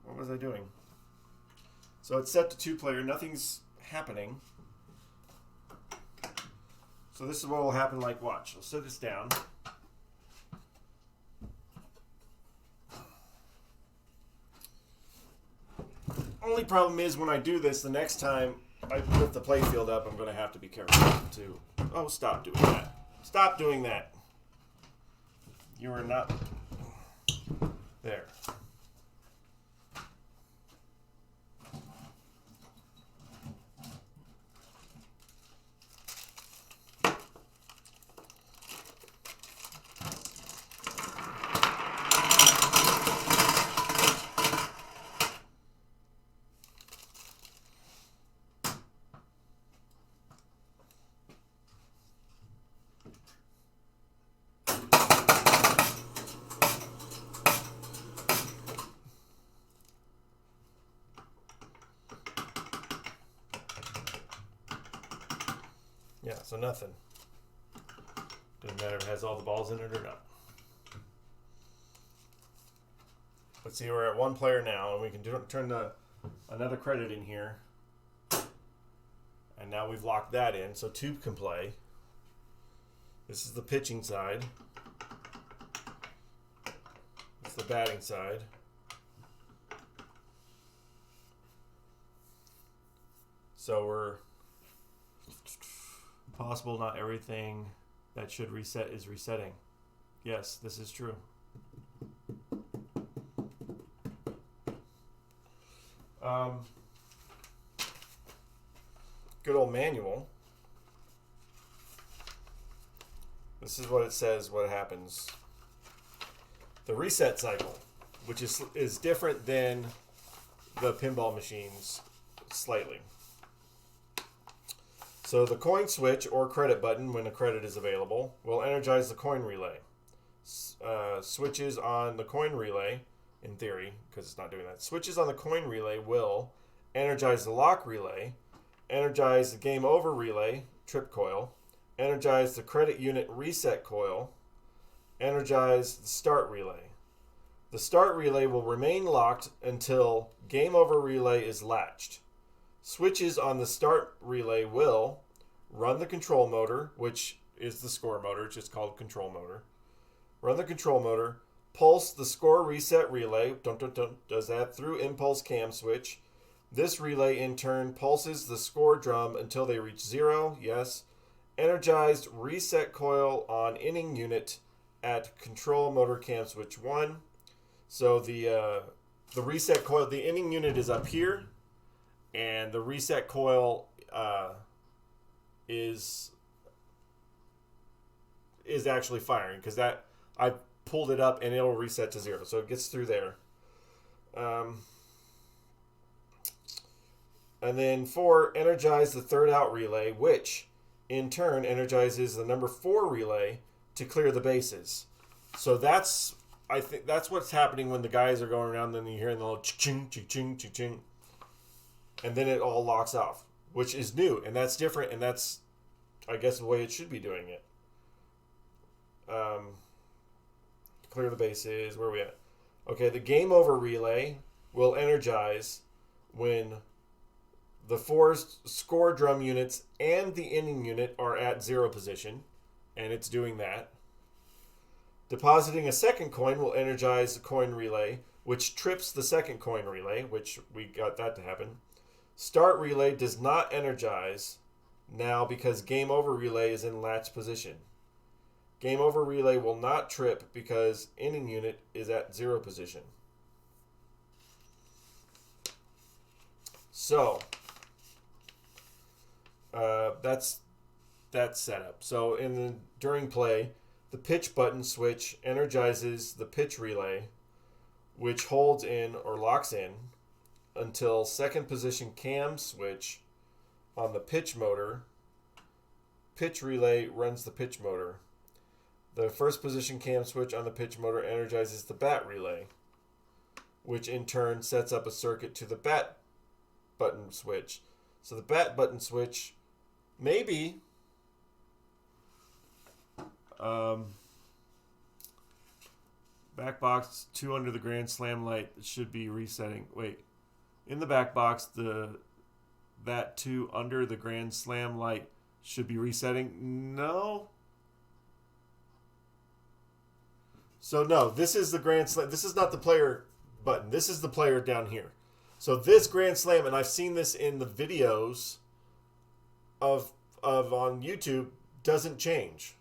What was I doing? So it's set to 2-player. Nothing's happening. So this is what will happen. Like, watch. I'll set this down. Only problem is when I do this, the next time I lift the playfield up, I'm going to have to be careful too. Oh, stop doing that. Stop doing that. You are not... There. Yeah, so nothing. Doesn't matter if it has all the balls in it or not. Let's see, we're at 1 player now, and we can turn another credit in here. And now we've locked that in, so 2 can play. This is the pitching side. It's the batting side. So we're possible not everything that should reset is resetting. Yes, this is true. Good old manual. This is what it says, what happens. The reset cycle, which is different than the pinball machines slightly. So the coin switch or credit button, when a credit is available, will energize the coin relay. Switches on the coin relay, in theory, because it's not doing that, switches on the coin relay will energize the lock relay, energize the game over relay, trip coil, energize the credit unit reset coil, energize the start relay. The start relay will remain locked until game over relay is latched. Switches on the start relay will run the control motor, which is the score motor, it's just called control motor. Run the control motor, pulse the score reset relay, does that through impulse cam switch. This relay in turn pulses the score drum until they reach 0, yes. Energized reset coil on inning unit at control motor cam switch 1. So the reset coil, the inning unit is up here, and the reset coil is actually firing, because that I pulled it up and it'll reset to 0, so it gets through there. And then 4, energize the third out relay, which in turn energizes the number 4 relay to clear the bases. So I think that's what's happening when the guys are going around, then you hear the little ching, ching, ching, ching, ching, and then it all locks off, which is new, and that's different, and that's, I guess, the way it should be doing it. Clear the bases. Where are we at? Okay, the game over relay will energize when the 4 score drum units and the inning unit are at 0 position, and it's doing that. Depositing a second coin will energize the coin relay, which trips the second coin relay, which we got that to happen. Start relay does not energize now because game over relay is in latch position. Game over relay will not trip because inning unit is at 0 position. So that's set up. So during play, the pitch button switch energizes the pitch relay, which holds in or locks in until second position cam switch on the pitch motor. Pitch relay runs the pitch motor. The first position cam switch on the pitch motor energizes the bat relay, which in turn sets up a circuit to the bat button switch. So the bat button switch, maybe, back box 2 under the Grand Slam light should be resetting. Wait, in the back box, that 2 under the Grand Slam light should be resetting. No. So no, this is the Grand Slam. This is not the player button. This is the player down here. So this Grand Slam, and I've seen this in the videos of on YouTube, doesn't change.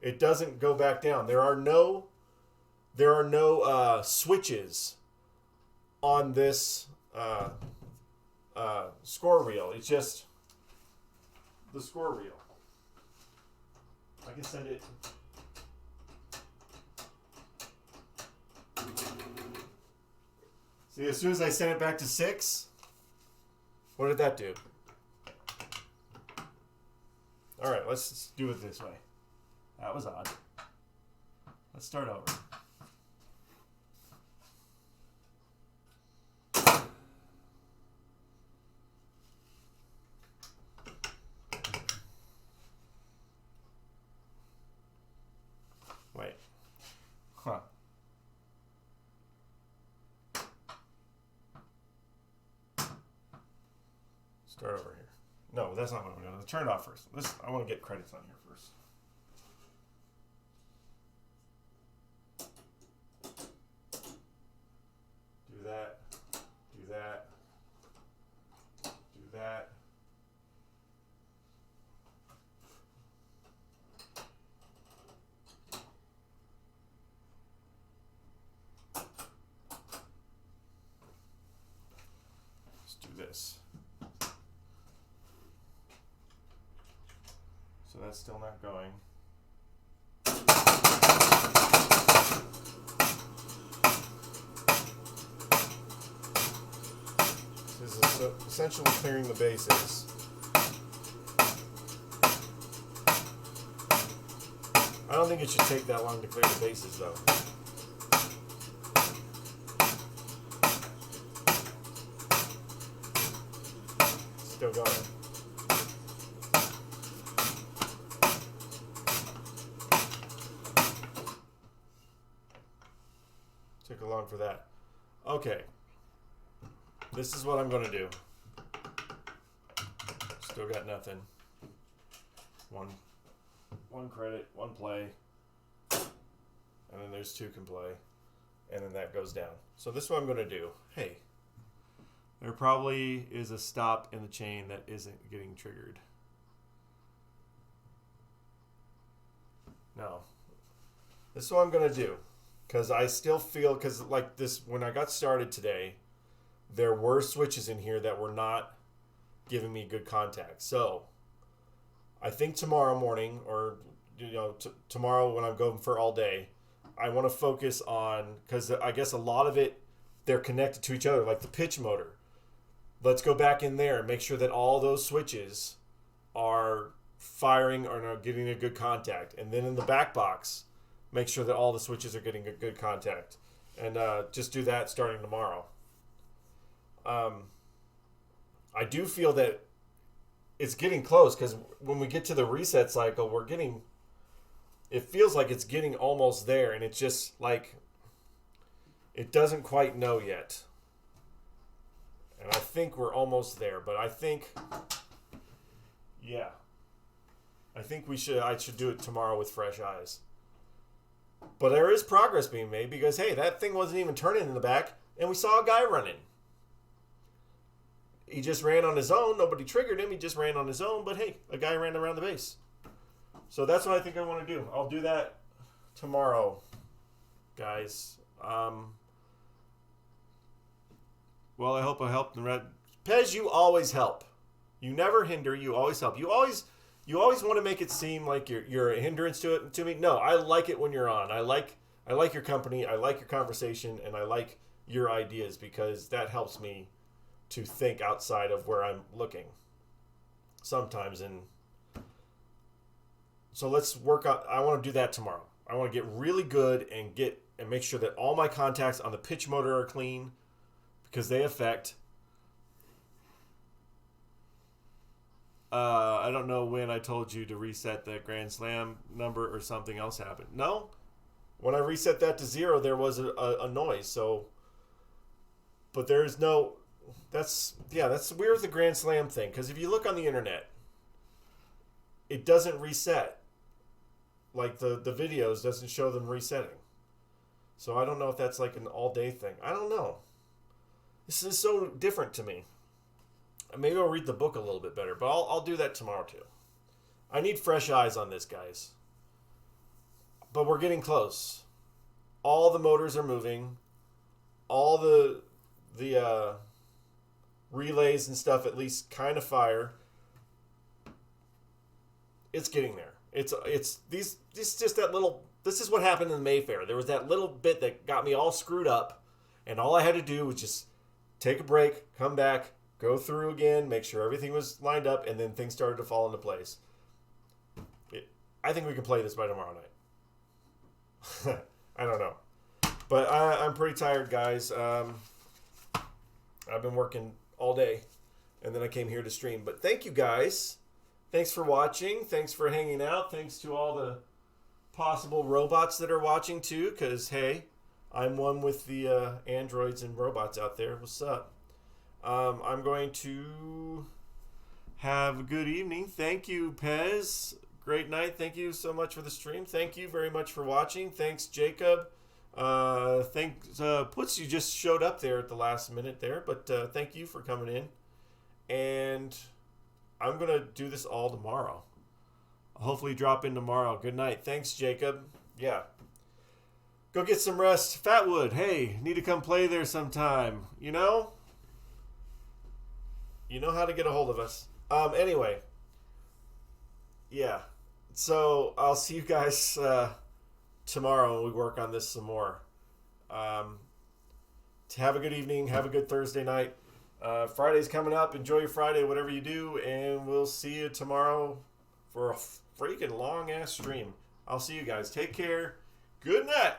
It doesn't go back down. There are no switches on this score reel. It's just the score reel. I can send it. See, as soon as I sent it back to 6, what did that do? All right, let's do it this way. That was odd. Let's start over. Wait. Huh. Start over here. No, that's not what I'm going to do. Turn it off first. I want to get credits on here first. this. So that's still not going. This is essentially clearing the bases. I don't think it should take that long to clear the bases, though. Still going. Took a long for that. Okay. This is what I'm going to do. Still got nothing. One credit, one play. And then there's two can play. And then that goes down. So this is what I'm going to do. Hey. There probably is a stop in the chain that isn't getting triggered. No. This is what I'm going to do. Because I still feel, because like this, when I got started today, there were switches in here that were not giving me good contact. So I think tomorrow morning, or tomorrow when I'm going for all day, I want to focus on, because I guess a lot of it, they're connected to each other, like the pitch motor. Let's go back in there and make sure that all those switches are firing or are getting a good contact. And then in the back box, make sure that all the switches are getting a good contact. And just do that starting tomorrow. I do feel that it's getting close, because when we get to the reset cycle, it feels like it's getting almost there, and it's just like it doesn't quite know yet. And I think we're almost there, but I think I should do it tomorrow with fresh eyes. But there is progress being made, because hey, that thing wasn't even turning in the back, and we saw a guy running. He just ran on his own. Nobody triggered him. He just ran on his own. But hey, a guy ran around the base. So that's what I think I want to do. I'll do that tomorrow, guys. Well, I hope I helped. Pez, you always help. You never hinder. You always help. You always want to make it seem like you're a hindrance to me. No, I like it when you're on. I like your company. I like your conversation, and I like your ideas, because that helps me to think outside of where I'm looking sometimes. And so let's work out. I want to do that tomorrow. I want to get really good and make sure that all my contacts on the pitch motor are clean, because they affect. I don't know when I told you to reset that Grand Slam number or something else happened. No, when I reset that to 0, there was a noise. So, but there's no. That's weird with the Grand Slam thing, because if you look on the internet, it doesn't reset. Like the videos doesn't show them resetting. So I don't know if that's like an all-day thing. I don't know. This is so different to me. Maybe I'll read the book a little bit better, but I'll do that tomorrow too. I need fresh eyes on this, guys. But we're getting close. All the motors are moving. All the relays and stuff at least kind of fire. It's getting there. It's just that little. This is what happened in the Mayfair. There was that little bit that got me all screwed up, and all I had to do was just take a break, come back, go through again, make sure everything was lined up, and then things started to fall into place. I think we can play this by tomorrow night. I don't know, but I'm pretty tired, guys. I've been working all day, and then I came here to stream. But thank you, guys. Thanks for watching. Thanks for hanging out. Thanks to all the possible robots that are watching too, because hey, I'm one with the androids and robots out there. What's up? I'm going to have a good evening. Thank you, Pez. Great night. Thank you so much for the stream. Thank you very much for watching. Thanks, Jacob. Thanks, Putz, you just showed up there at the last minute there, but thank you for coming in. And I'm going to do this all tomorrow. I'll hopefully drop in tomorrow. Good night. Thanks, Jacob. Yeah. Go get some rest. Fatwood, hey, need to come play there sometime. You know? You know how to get a hold of us. Anyway, yeah. So I'll see you guys tomorrow when we work on this some more. Have a good evening. Have a good Thursday night. Friday's coming up. Enjoy your Friday, whatever you do, and we'll see you tomorrow for a freaking long ass stream. I'll see you guys. Take care. Good night.